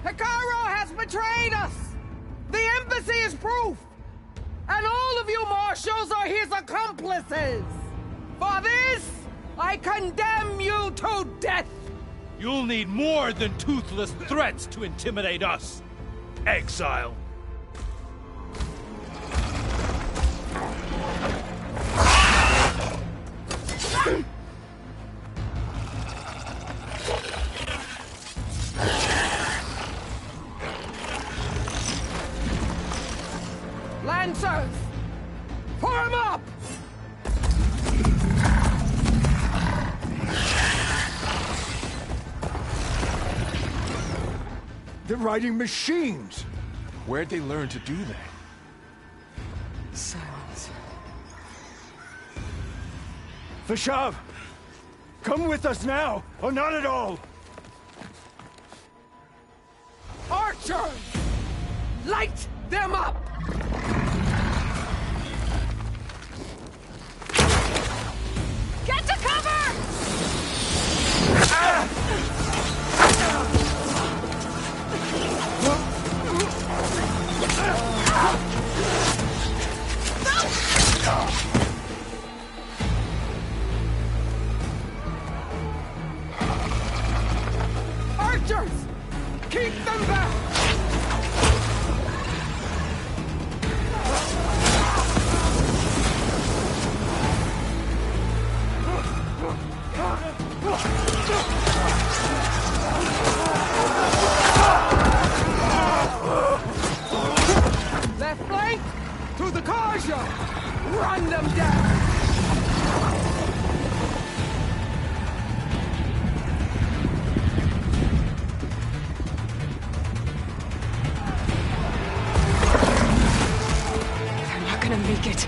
Hekarro has betrayed us. The embassy is proof. And all of you marshals are his accomplices. For this, I condemn you to death. You'll need more than toothless threats to intimidate us. Exile. Lancers! Form up! They're riding machines! Where'd they learn to do that? Silence. Vashav! Come with us now, or not at all! Archers! Light them up! Get to cover! Archers! Keep them back! Left flank! To the Carja! Run them down! They're not gonna make it.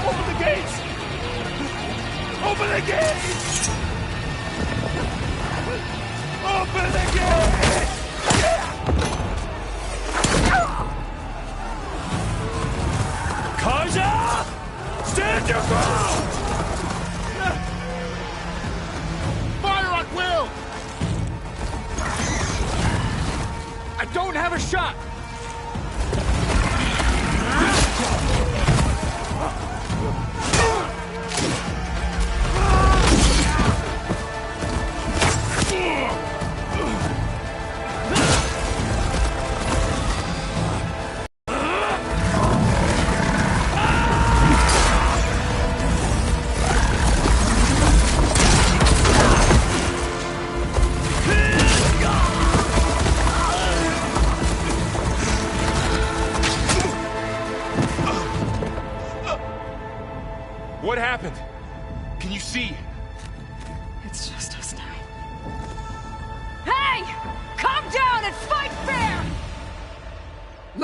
Open the gates! Open the gates! Open the gates! Carja! Stand your ground! Fire at will! I don't have a shot!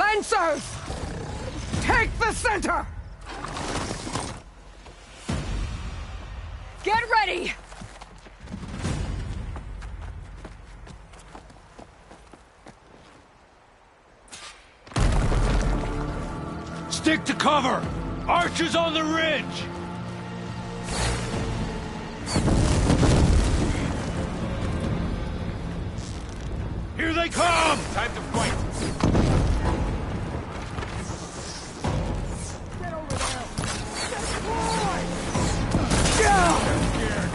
Lancers! Take the center! Get ready! Stick to cover! Archers on the ridge! Here they come! Time to fight! Get over there!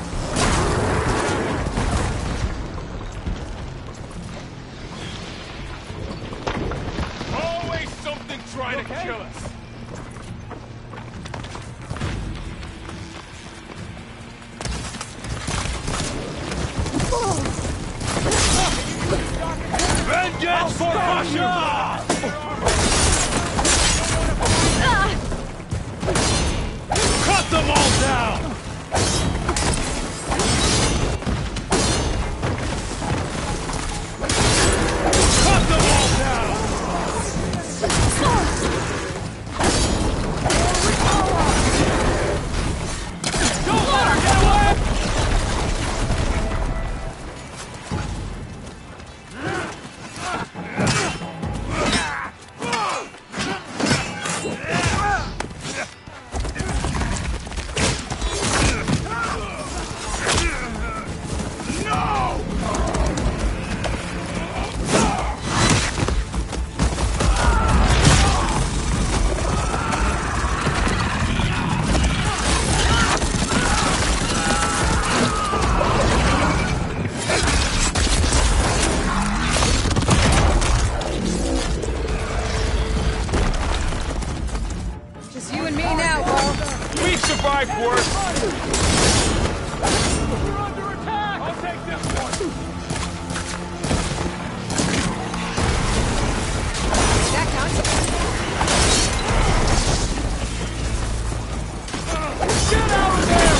Always something trying to kill us! Vengeance for Russia! Cut them all down! Cut them all down! Don't let her get away! Just you and me now, Bo. We survived worse! You're under attack! I'll take this one! That counts. Get out of there!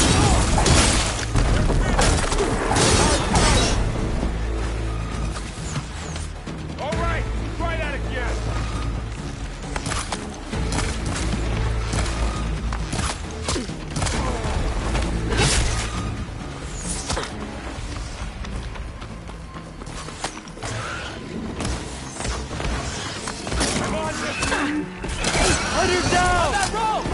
All right, try that again! Let her down! That rope!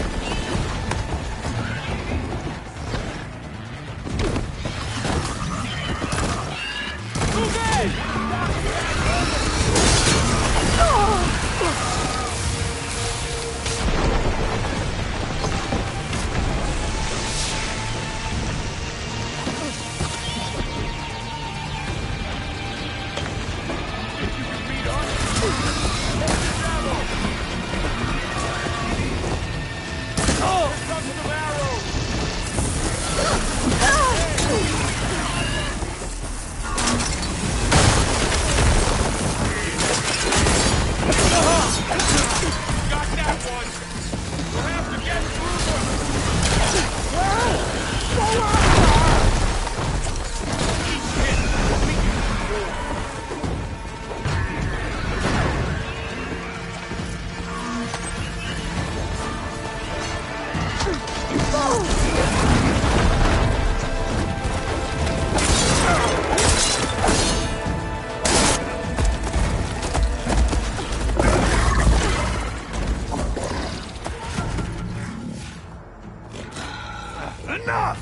Enough!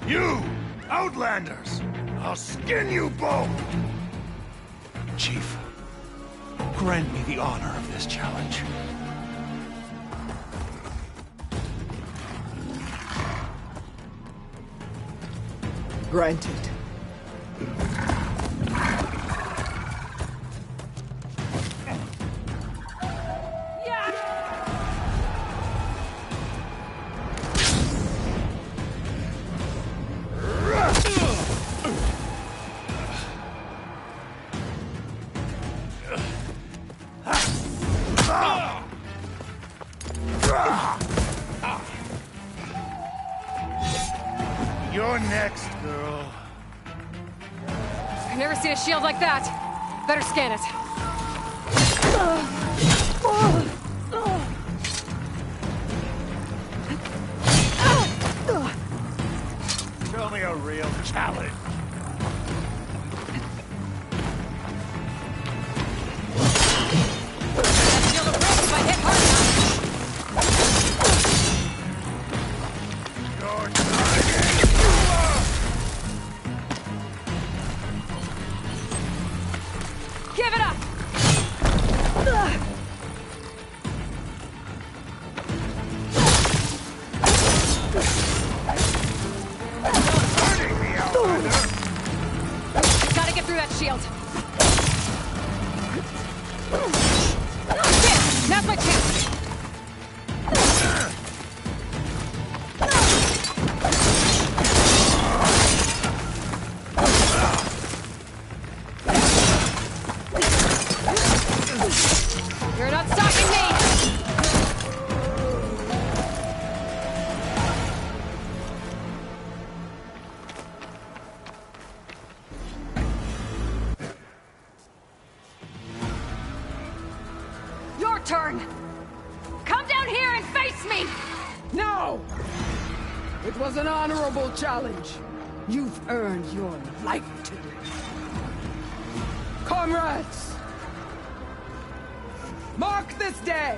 You, Outlanders! I'll skin you both! Chief, grant me the honor of this challenge. Granted. You're next, girl. Never seen a shield like that. Better scan it. Show me a real challenge. Give it up! Gotta get through that shield. There! Now's my chance! You're not stopping me! Your turn! Come down here and face me! No! It was an honorable challenge. You've earned your life today. Comrades! Mark this day!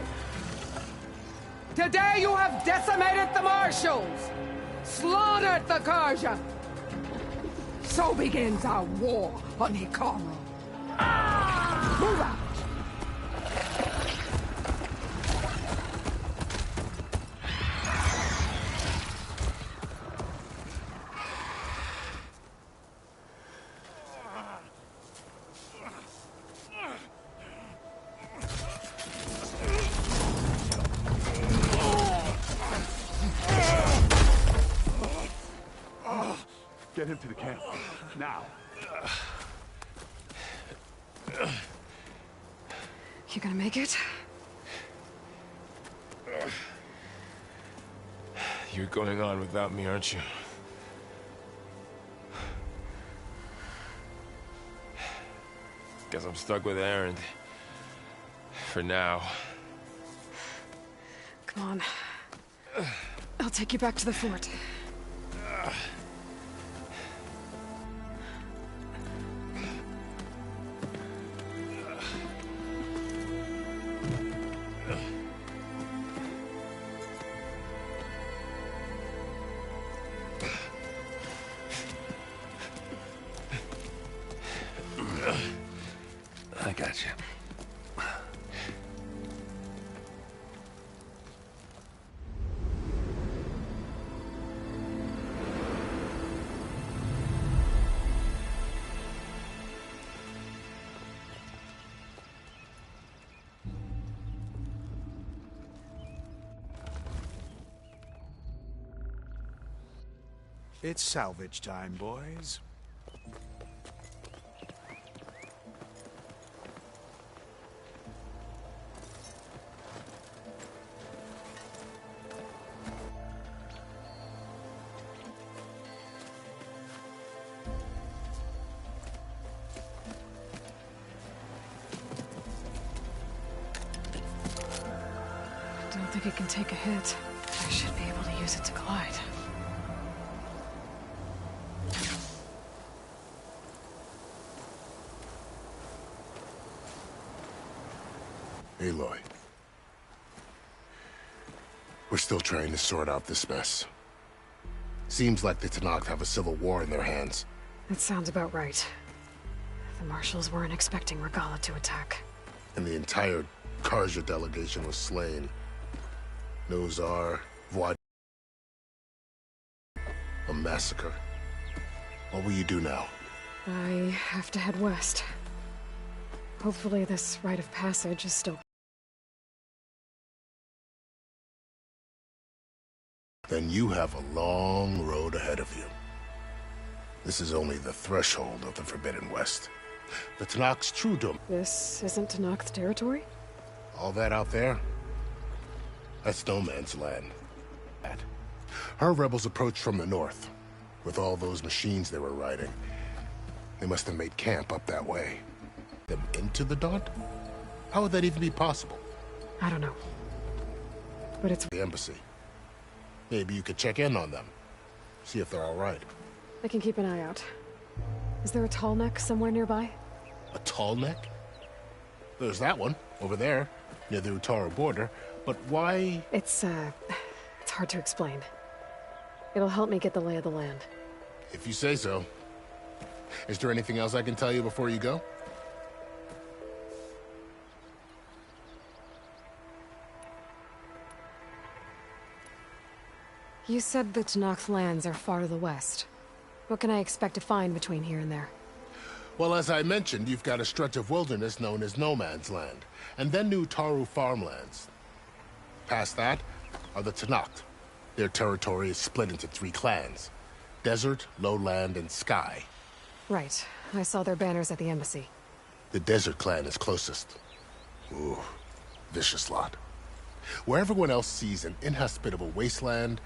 Today you have decimated the Marshals! Slaughtered the Karja! So begins our war on Hikaru. Move out! Get him to the camp. Now. You gonna make it? You're going on without me, aren't you? Guess I'm stuck with Erend. For now. Come on. I'll take you back to the fort. I got you. It's salvage time, boys. Don't think it can take a hit. I should be able to use it to glide. Aloy. We're still trying to sort out this mess. Seems like the Tenakth have a civil war in their hands. That sounds about right. The Marshals weren't expecting Regalla to attack. And the entire Karja delegation was slain. No Tsar, Void. A massacre. What will you do now? I have to head west. Hopefully this rite of passage is still... Then you have a long road ahead of you. This is only the threshold of the Forbidden West. The Tenakth's true domain. This isn't Tenakth territory? All that out there? That's no man's land. Her rebels approached from the north, with all those machines they were riding. They must have made camp up that way. Them into the Daunt? How would that even be possible? I don't know. But it's... The embassy. Maybe you could check in on them. See if they're all right. I can keep an eye out. Is there a tall neck somewhere nearby? A tall neck? There's that one, over there, near the Utaru border. But why... It's hard to explain. It'll help me get the lay of the land. If you say so. Is there anything else I can tell you before you go? You said the Tenakth lands are far to the west. What can I expect to find between here and there? Well, as I mentioned, you've got a stretch of wilderness known as No Man's Land, and then New Utaru farmlands. Past that are the Tenakth. Their territory is split into 3 clans: Desert, Lowland, and Sky. Right. I saw their banners at the embassy. The Desert clan is closest. Ooh, vicious lot. Where everyone else sees an inhospitable wasteland,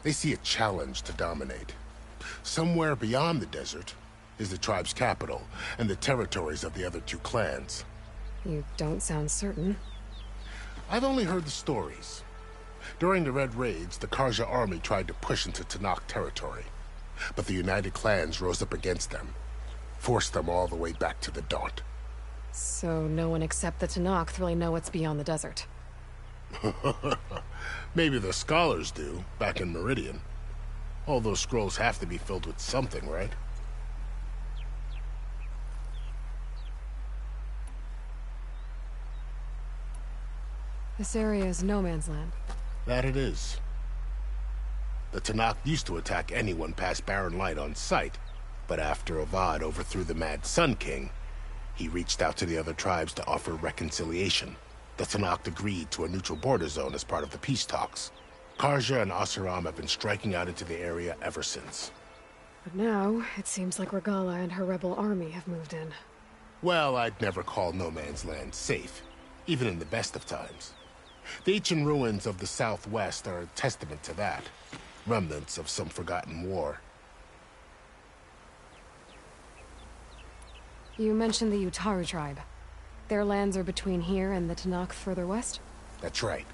they see a challenge to dominate. Somewhere beyond the desert is the tribe's capital and the territories of the other 2 clans. You don't sound certain. I've only heard the stories. During the Red Raids, the Karja army tried to push into Tenakth territory, but the United Clans rose up against them, forced them all the way back to the Daunt. So no one except the Tenakth really know what's beyond the desert. Maybe the scholars do, back in Meridian. All those scrolls have to be filled with something, right? This area is no man's land. That it is. The Tenakth used to attack anyone past Barren Light on sight, but after Avad overthrew the Mad Sun King, he reached out to the other tribes to offer reconciliation. The Tenakth agreed to a neutral border zone as part of the peace talks. Karja and Oseram have been striking out into the area ever since. But now, it seems like Regalla and her rebel army have moved in. Well, I'd never call No Man's Land safe, even in the best of times. The ancient ruins of the Southwest are a testament to that. Remnants of some forgotten war. You mentioned the Utaru tribe. Their lands are between here and the Tenakth further west? That's right.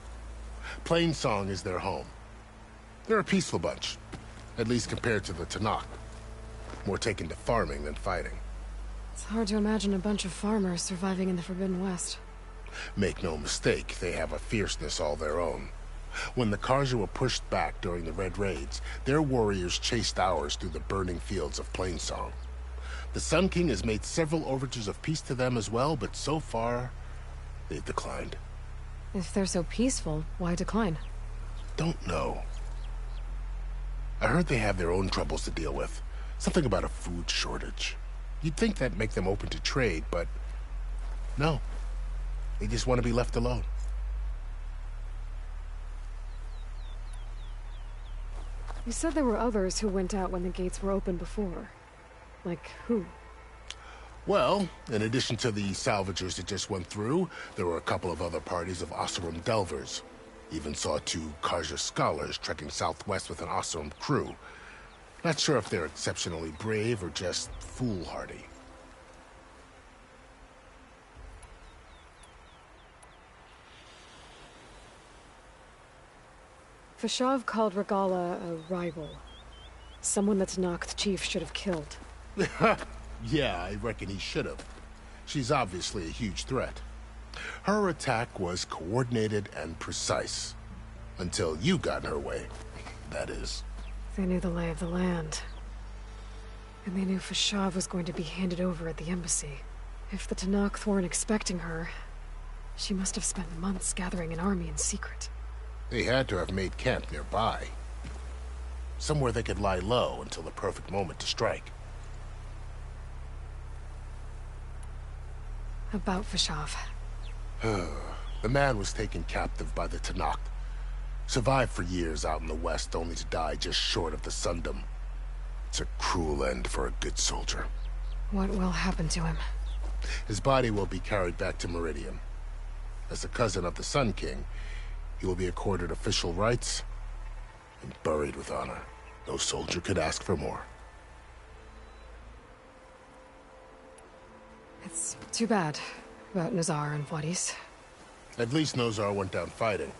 Plainsong is their home. They're a peaceful bunch, at least compared to the Tenakth. More taken to farming than fighting. It's hard to imagine a bunch of farmers surviving in the Forbidden West. Make no mistake, they have a fierceness all their own. When the Karja were pushed back during the Red Raids, their warriors chased ours through the burning fields of Plainsong. The Sun King has made several overtures of peace to them as well, but so far, they've declined. If they're so peaceful, why decline? Don't know. I heard they have their own troubles to deal with. Something about a food shortage. You'd think that'd make them open to trade, but no. They just want to be left alone. You said there were others who went out when the gates were open before. Like who? Well, in addition to the salvagers that just went through, there were a couple of other parties of Oseram delvers. Even saw 2 Karja scholars trekking southwest with an Oseram crew. Not sure if they're exceptionally brave or just foolhardy. Fashav called Regalla a rival. Someone that Tenakth chief should have killed. Yeah, I reckon he should have. She's obviously a huge threat. Her attack was coordinated and precise. Until you got in her way, that is. They knew the lay of the land. And they knew Fashav was going to be handed over at the embassy. If the Tenakth weren't expecting her, she must have spent months gathering an army in secret. They had to have made camp nearby. Somewhere they could lie low until the perfect moment to strike. About Fashav. The man was taken captive by the Tenakth. Survived for years out in the west, only to die just short of the Sundom. It's a cruel end for a good soldier. What will happen to him? His body will be carried back to Meridian. As a cousin of the Sun King, he will be accorded official rights and buried with honor. No soldier could ask for more. It's too bad about Nazar and Wadis. At least Nozar went down fighting.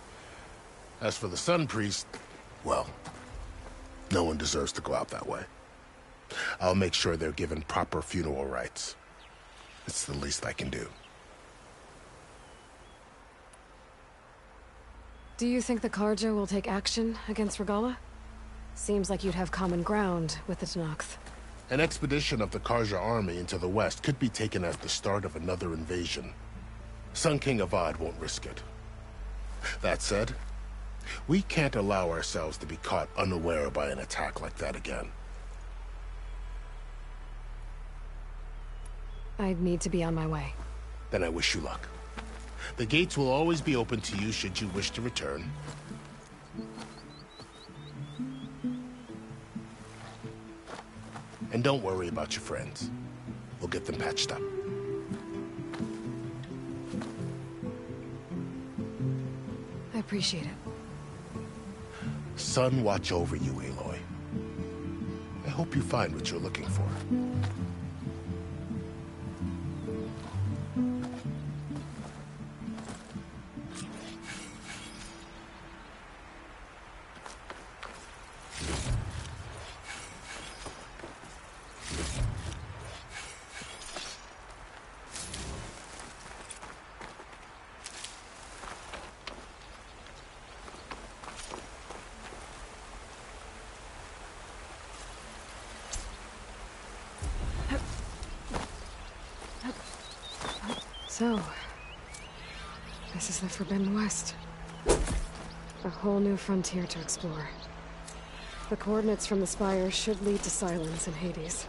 As for the Sun Priest, well, no one deserves to go out that way. I'll make sure they're given proper funeral rites. It's the least I can do. Do you think the Carja will take action against Regalla? Seems like you'd have common ground with the Tenakth. An expedition of the Carja army into the west could be taken as the start of another invasion. Sun King Avad won't risk it. That said, we can't allow ourselves to be caught unaware by an attack like that again. I'd need to be on my way. Then I wish you luck. The gates will always be open to you should you wish to return. And don't worry about your friends. We'll get them patched up. I appreciate it. Sun watch over you, Aloy. I hope you find what you're looking for. So, this is the Forbidden West. A whole new frontier to explore. The coordinates from the spire should lead to Silence in Hades.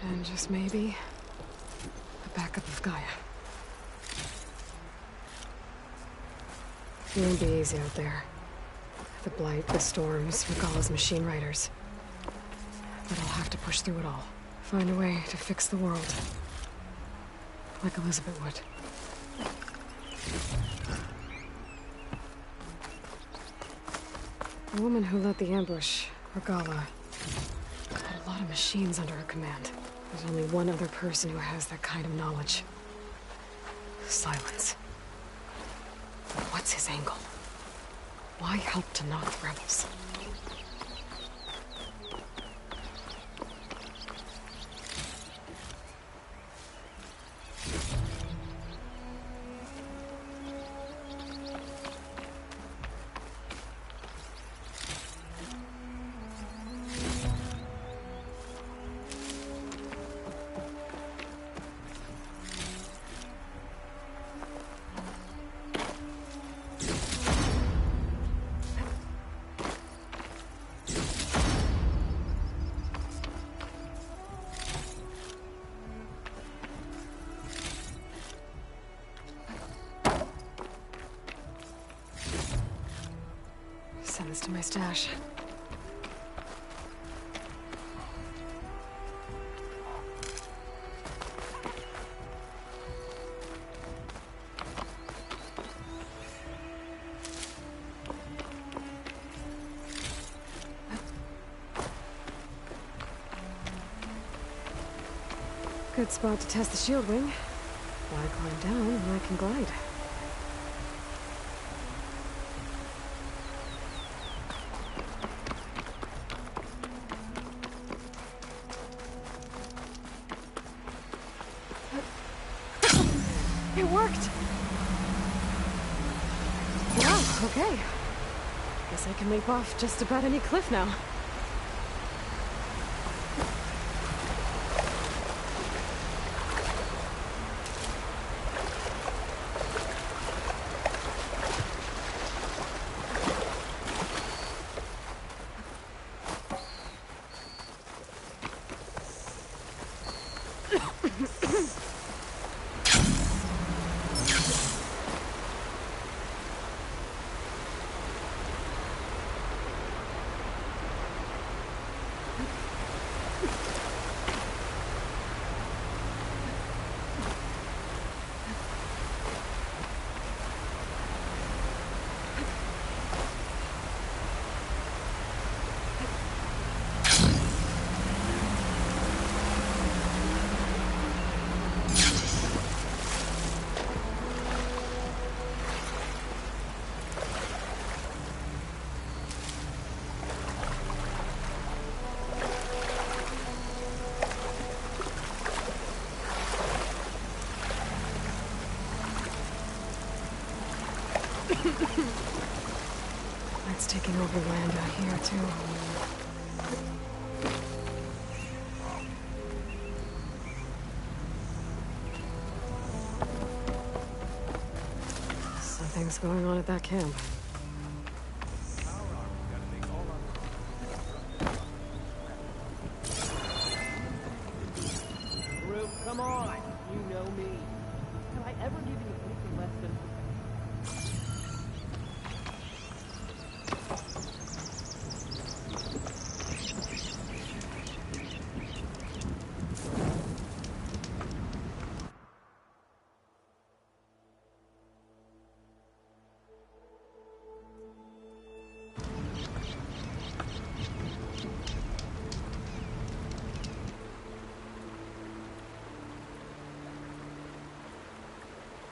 And just maybe, the backup of Gaia. It won't be easy out there. The Blight, the Storms, Regalla's machine riders. But I'll have to push through it all. Find a way to fix the world. Like Elizabeth would. The woman who led the ambush, Regalla, had a lot of machines under her command. There's only one other person who has that kind of knowledge. Silence. What's his angle? Why help to knock the rebels? Send this to my stash. Good spot to test the shield wing. Why climb down when I can glide? It worked! Wow, okay. Guess I can leap off just about any cliff now. It's taking over land out here, too. Something's going on at that camp.